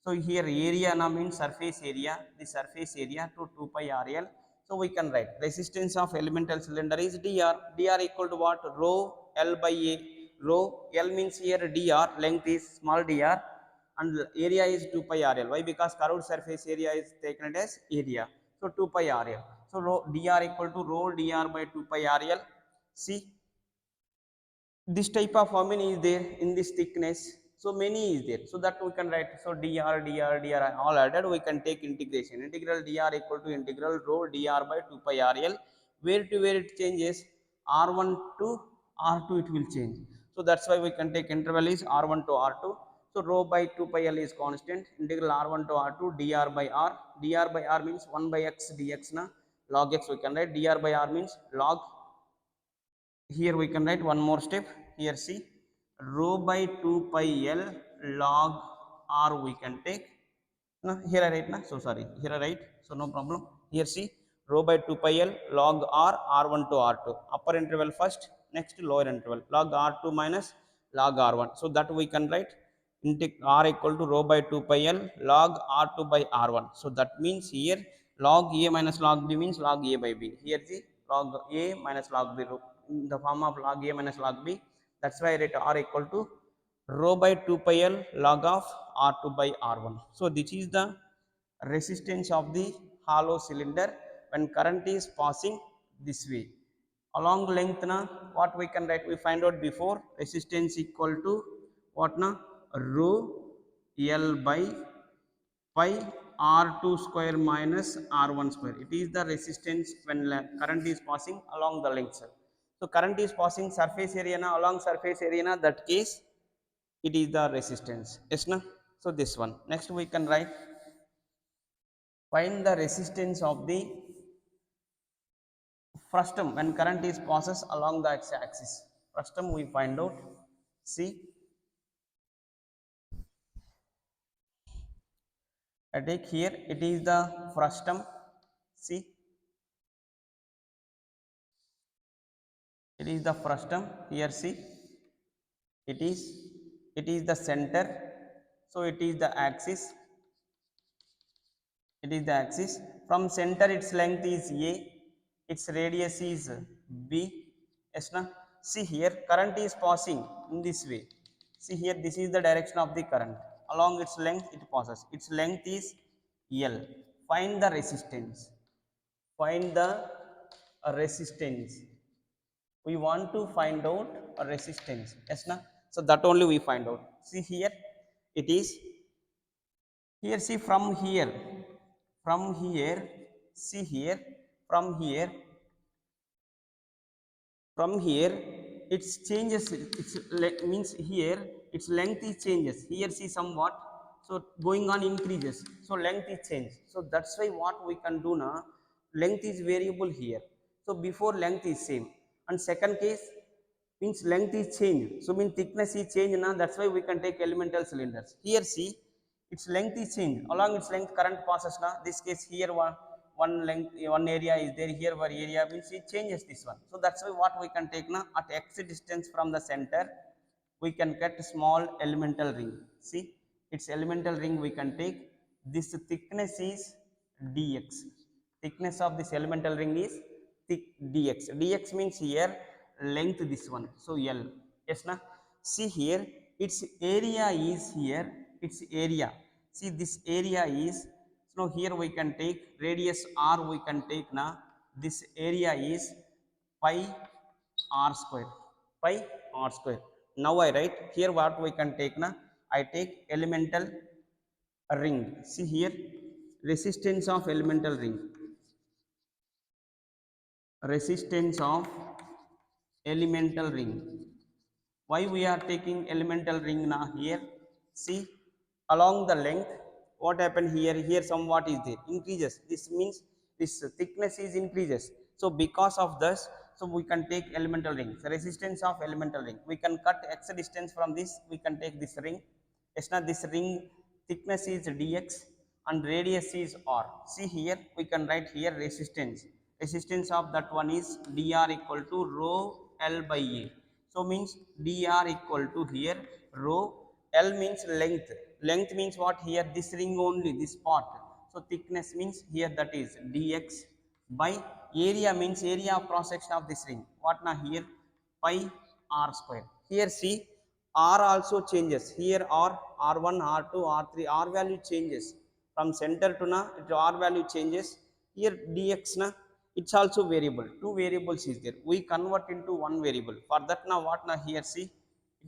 So here area now means surface area, the surface area to 2 pi RL. So we can write resistance of elemental cylinder is dr. Dr equal to what? Rho L by A. Rho L means here dr, length is small dr and area is 2 pi RL. Why? Because curved surface area is taken as area. So 2 pi RL. So rho dr equal to rho dr by 2 pi RL. See this type of how many is there in this thickness? So many is there. So that we can write. So dr all added, we can take integration. Integral dr equal to integral rho dr by 2 pi RL. Where to where it changes? R1 to R2 it will change. So that's why we can take interval is R1 to R2. So rho by 2 pi L is constant. Integral R1 to R2 dr by R. Dr by R means 1 by x dx na. Log x we can write. Dr by R means log. Here we can write one more step. Here see rho by 2 pi L log R we can take. No, here I write na. So sorry, here I write. So no problem. Here see rho by 2 pi L log R R1 to R2. Upper interval first, next lower interval. Log R2 minus log R1. So that we can write R equal to rho by 2 pi L log R2 by R1. So that means here log A minus log B means log A by B. Here the log A minus log B in the form of log A minus log B. That's why I write R equal to rho by 2 pi L log of R2 by R1. So this is the resistance of the hollow cylinder when current is passing this way. Along length na, what we can write? We find out before, resistance equal to what na, rho L by pi R2 square minus R1 square. It is the resistance when current is passing along the length. So current is passing surface area na, along surface area na, that case it is the resistance. Yes na? So this one. Next we can write, find the resistance of the frustum when current is passes along the x-axis. Frustum we find out. See, I take here, it is the frustum. See, it is the frustum. Here see, it is it is the center, so it is the axis, it is the axis. From center its length is a, its radius is b. Yes na? See here, current is passing in this way. See here, this is the direction of the current. Along its length it passes, its length is l. Find the resistance, find the resistance. We want to find out a resistance. Yes na? So that only we find out. See here, it is here. See from here, see here, from here, from here it changes, its means here its length is changes. Here see somewhat, so going on increases, so length is changed. So that's why what we can do now, length is variable here. So before length is same, and second case means length is changed, so mean thickness is changed now. That's why we can take elemental cylinders. Here see, its length is changed, along its length current passes now. This case here one length, one area is there, here one area means it changes this one. So that's why what we can take now, at x distance from the center we can get small elemental ring. See, its elemental ring we can take, this thickness is dx, thickness of this elemental ring is thick dx. Dx means here length, this one, so l. Yes na? See here, its area is here, its area, see this area is, so here we can take radius r, we can take na, this area is pi r square, pi r square. Now I write here what we can take na, I take elemental ring. See here, resistance of elemental ring, resistance of elemental ring. Why we are taking elemental ring now? Here see, along the length what happened here, here somewhat is there increases, this means this thickness is increases. So because of this, so we can take elemental ring. So resistance of elemental ring, we can cut x distance from this, we can take this ring. Yes na? This ring thickness is dx and radius is r. See here, we can write here resistance, resistance of that one is dr equal to rho l by a. So means dr equal to here rho, l means length, length means what, here this ring only, this part. So thickness means here that is dx by area means area of cross section of this ring, what now here pi r square. Here see, r also changes, here r, r1, r2, r3, r value changes from center to na, r value changes. Here dx na, it's also variable, two variables is there, we convert into one variable. For that now what now, here see,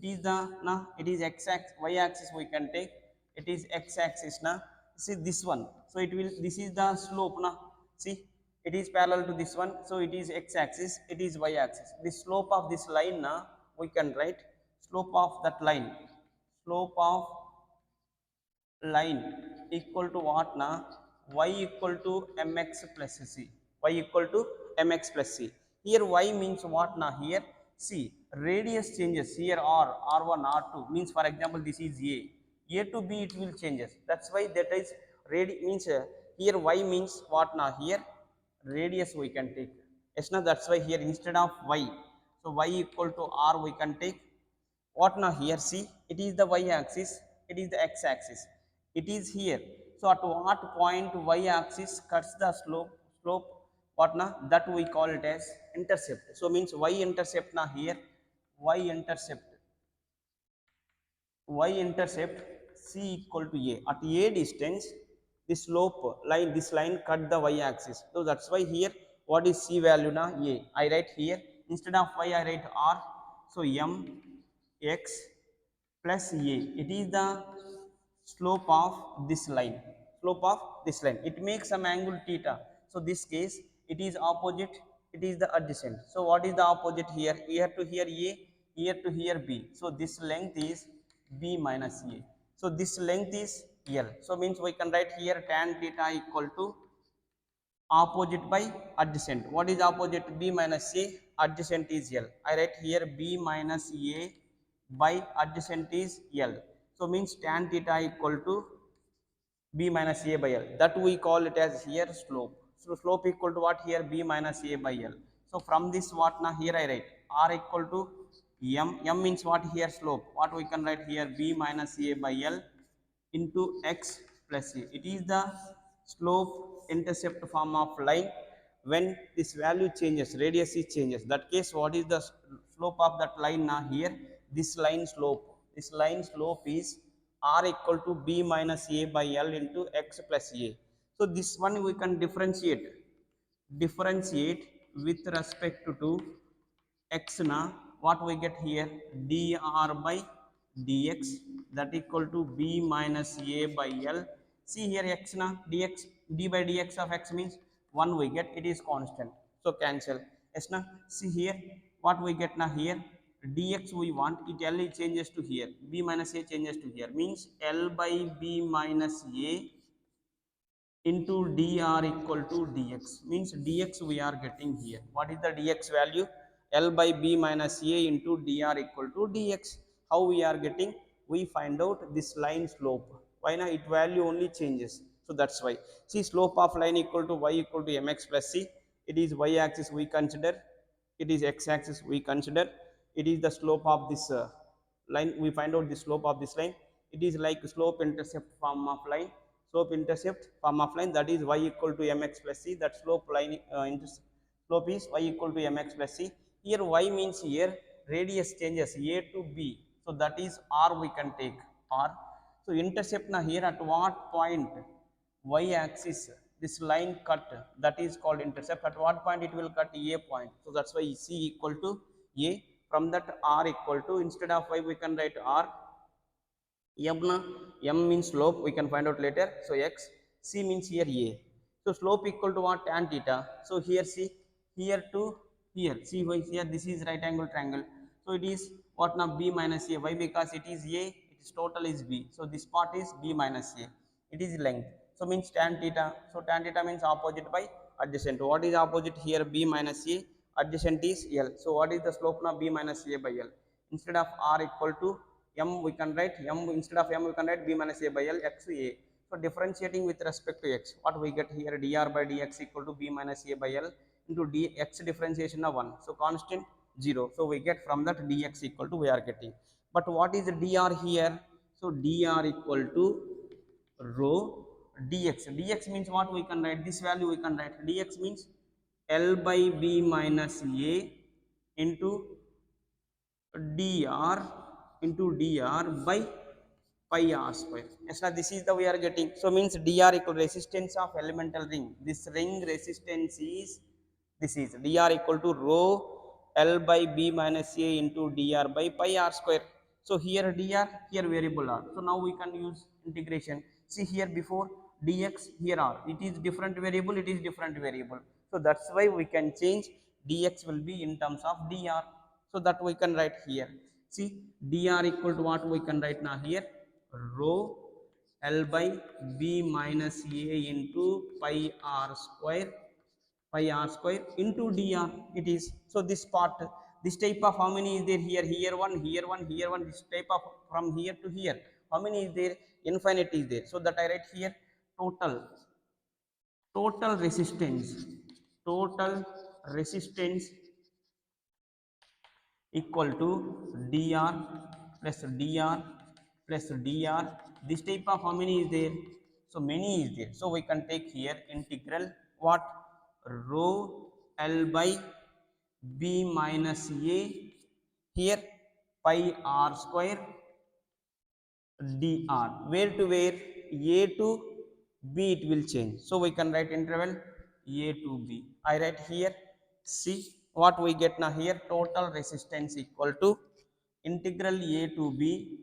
it is the na, it is x axis, y axis we can take, it is x axis na. See this one, so it will, this is the slope na. See, it is parallel to this one, so it is x axis, it is y axis. The slope of this line na, we can write slope of that line, slope of line equal to what na, y equal to mx plus c, y equal to mx plus c. Here y means what na, here see radius changes, here r, r1, r2 means for example this is a to b it will changes. That's why that is means here y means what na, here radius we can take. Yes na? That's why here instead of y, so y equal to r we can take. What now, here see, it is the y axis, it is the x axis, it is here. So at what point y axis cuts the slope, what now, that we call it as intercept. So means y intercept now, here y intercept, y intercept c equal to a. At a distance the slope line, this line cut the y axis. So that's why here what is c value now, a. I write here instead of y I write r. So m x plus a, it is the slope of this line, slope of this line, it makes some angle theta. So this case it is opposite, it is the adjacent. So what is the opposite here, here to here a, here to here b. So this length is b minus a, so this length is l. So means we can write here tan theta equal to opposite by adjacent. What is opposite, b minus a, adjacent is l. I write here b minus a by adjacent is l. So means tan theta equal to b minus a by l, that we call it as here slope. So slope equal to what, here b minus a by l. So from this what now, here I write r equal to M means what here? Slope. What we can write here? B minus A by L into x plus A. It is the slope intercept form of line. When this value changes, radius is changes. That case, what is the slope of that line now here? This line slope. This line slope is r equal to b minus a by l into x plus a. So this one we can differentiate with respect to x na, what we get here? Dr by dx that equal to b minus a by l. See here x na, dx, d by dx of x means 1 we get, it is constant, so cancel. Yes na. See here what we get na, here dx we want, it l changes to here, b minus a changes to here, means l by b minus a into dr equal to dx, means dx we are getting here. What is the dx value? L by b minus a into dr equal to dx. How we are getting? We find out this line slope. Why now? It value only changes, so that's why. See, slope of line equal to y equal to mx plus c. It is y axis we consider, it is x axis we consider, it is the slope of this line. We find out the slope of this line. It is like slope intercept form of line. Slope intercept form of line, that is y equal to mx plus c. That slope line slope is y equal to mx plus c. Here y means here radius changes a to b, so that is r we can take r. So intercept na, here at what point y axis this line cut, that is called intercept. At what point it will cut? A point. So that's why c equal to a. From that r equal to, instead of y we can write r. M na, m means slope, we can find out later, so x. C means here a. So slope equal to what? Tan theta. So here see, here to here, see why here this is right angle triangle, so it is what now? B minus a. Why? Because it is a, its total is b, so this part is b minus a, it is length, so means tan theta. So tan theta means opposite by adjacent. What is opposite here? B minus a, adjacent is l. So what is the slope now? B minus a by l. Instead of r equal to m we can write m, instead of m we can write b minus a by l x a. So differentiating with respect to x, what we get here? Dr by dx equal to b minus a by l into dx, differentiation of 1, so constant 0. So we get from that dx equal to we are getting. But what is dr here? So dr equal to rho dx. Dx means what? We can write this value, we can write dx means l by b minus a into dr by pi r square. Yes, now this is the we are getting. So means dr equal resistance of elemental ring. This ring resistance is, this is dr equal to rho l by b minus a into dr by pi r square. So here dr, here variable r. So now we can use integration. See here before dx, here r. It is different variable, it is different variable. So that's why we can change, dx will be in terms of dr. So that we can write here. See, dr equal to what we can write now here? Rho L by b minus a into pi r square into dr it is. So this part, this type of how many is there here? Here one, here one, here one, this type of from here to here. How many is there? Infinite is there. So that I write here total resistance equal to dr plus dr plus dr. This type of how many is there? So many is there. So we can take here integral what? Rho L by b minus a, here pi r square dr. Where to where? A to b it will change. So we can write interval a to b. I write here. See what we get now here? Total resistance equal to integral a to b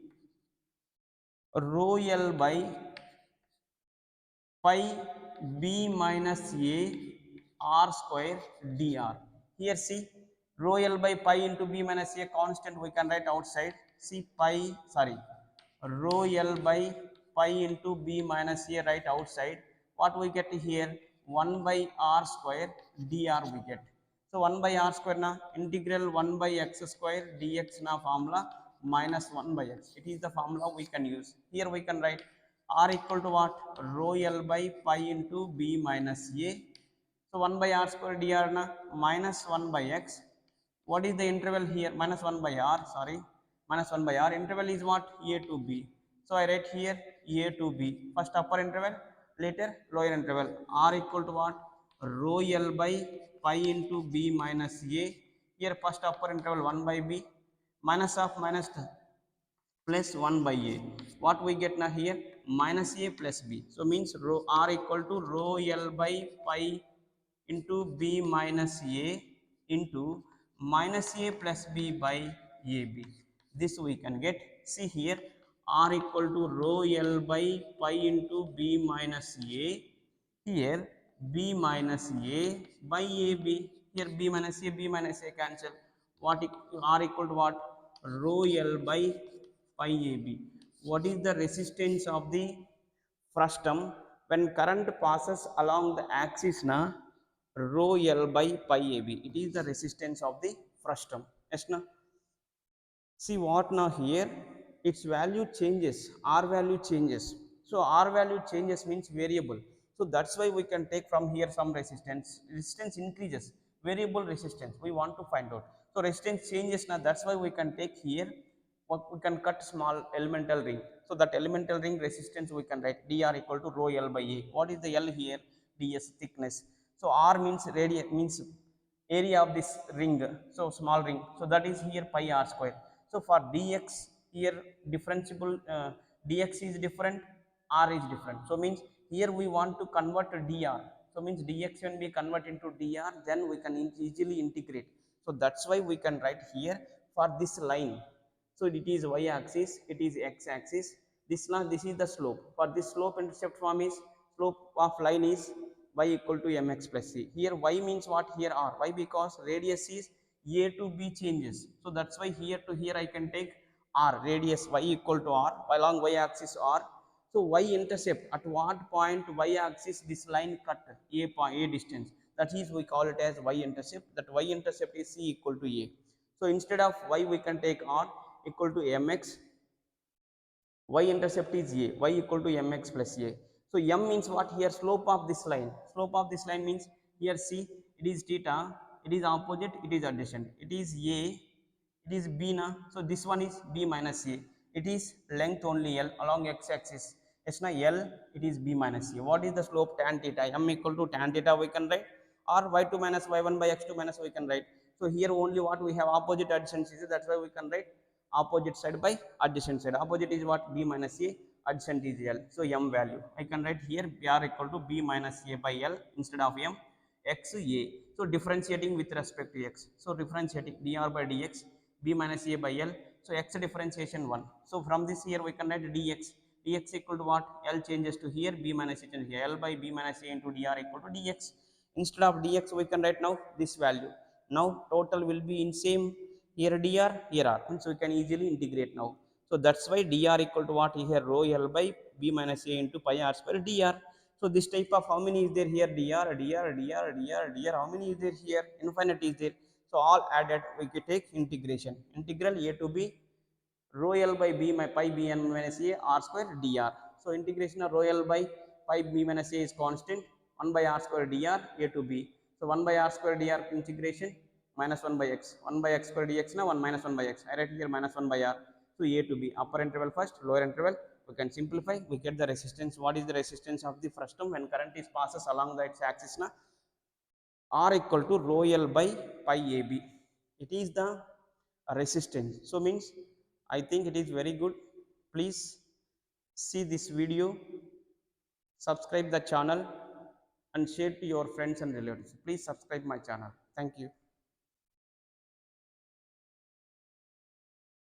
rho L by pi b minus a r square dr. Here see, rho L by pi into b minus a constant we can write outside. See pi, sorry, rho L by pi into b minus a right outside. What we get here? 1 by r square dr we get. So 1 by r square na, integral 1 by x square dx na formula minus 1 by x. It is the formula we can use. Here we can write r equal to what? Rho L by pi into b minus a. So 1 by r square dr na minus 1 by x What is the interval here? Minus 1 by r, sorry, minus 1 by r. Interval is what? A to b. So I write here A to b. First upper interval, later lower interval. R equal to what? Rho L by pi into b minus a. Here first upper interval 1 by b, minus of minus plus 1 by a. What we get now here? Minus a plus b. So means rho r equal to rho L by pi into b minus a into minus a plus b by ab. This we can get. See here, r equal to rho L by pi into b minus a. Here b minus a by ab. Here b minus a cancel. What r equal to what? Rho L by pi ab. What is the resistance of the frustum when current passes along the axis na? Rho L by pi ab. It is the resistance of the frustum. Yes na? See what now here? Its value changes. R value changes. So R value changes means variable. So that's why we can take from here some resistance. Resistance increases. Variable resistance we want to find out. So resistance changes now. That's why we can take here. We can cut small elemental ring. So that elemental ring resistance we can write dr equal to rho L by a. What is the L here? ds thickness. So R means radius, means area of this ring, so small ring, so that is here pi r square. So for dx here differentiable, dx is different, r is different, so means here we want to convert to dr, so means dx when we convert into dr, then we can easily integrate. So that's why we can write here for this line. So it is y axis, it is x axis, this is the slope. For this slope intercept form is, slope of line is y equal to mx plus c. Here y means what? Here r. Why? Because radius is a to b changes. So that's why here to here I can take r, radius y equal to r, along y axis r. So y intercept at what point y axis this line cut a point, a distance, that is we call it as y intercept. That y intercept is c equal to a. So instead of y we can take r equal to mx, y intercept is a, y equal to mx plus a. So m means what? Here slope of this line. Slope of this line means here see, it is theta, it is opposite, it is adjacent, it is a, it is b na. So this one is b minus a. It is length only L along x axis. Yes na, L, it is b minus a. What is the slope? Tan theta. M equal to tan theta we can write, or y2 minus y1 by x2 minus we can write. So here only what we have? Opposite adjacent, that's why we can write opposite side by adjacent side. Opposite is what? B minus a, adjacent is L. So m value I can write here r equal to b minus a by L instead of m, x a. So differentiating with respect to x. So differentiating dr by dx, b minus a by L. So x differentiation 1. So from this here we can write dx. Dx equal to what? L changes to here, b minus a changes here. L by b minus a into dr equal to dx. Instead of dx we can write now this value. Now total will be in same, here dr, here r, so we can easily integrate now. So that's why dr equal to what? Here rho L by b minus a into pi r square dr. So this type of, how many is there here? Dr, how many is there here? Infinite is there. So all added we can take integration. Integral a to b rho L by b my pi b n minus a r square dr. So integration of rho L by pi b minus a is constant, 1 by r square dr a to b. So 1 by r square dr integration minus 1 by x. 1 by x square dx na 1 minus 1 by x. I write here minus 1 by r. So a to b. Upper interval first, lower interval. We can simplify. We get the resistance. What is the resistance of the frustum when current is passes along the its axis na? R equal to rho L by pi ab. It is the resistance. So means I think it is very good. Please see this video, subscribe the channel and share to your friends and relatives. Please subscribe my channel. Thank you.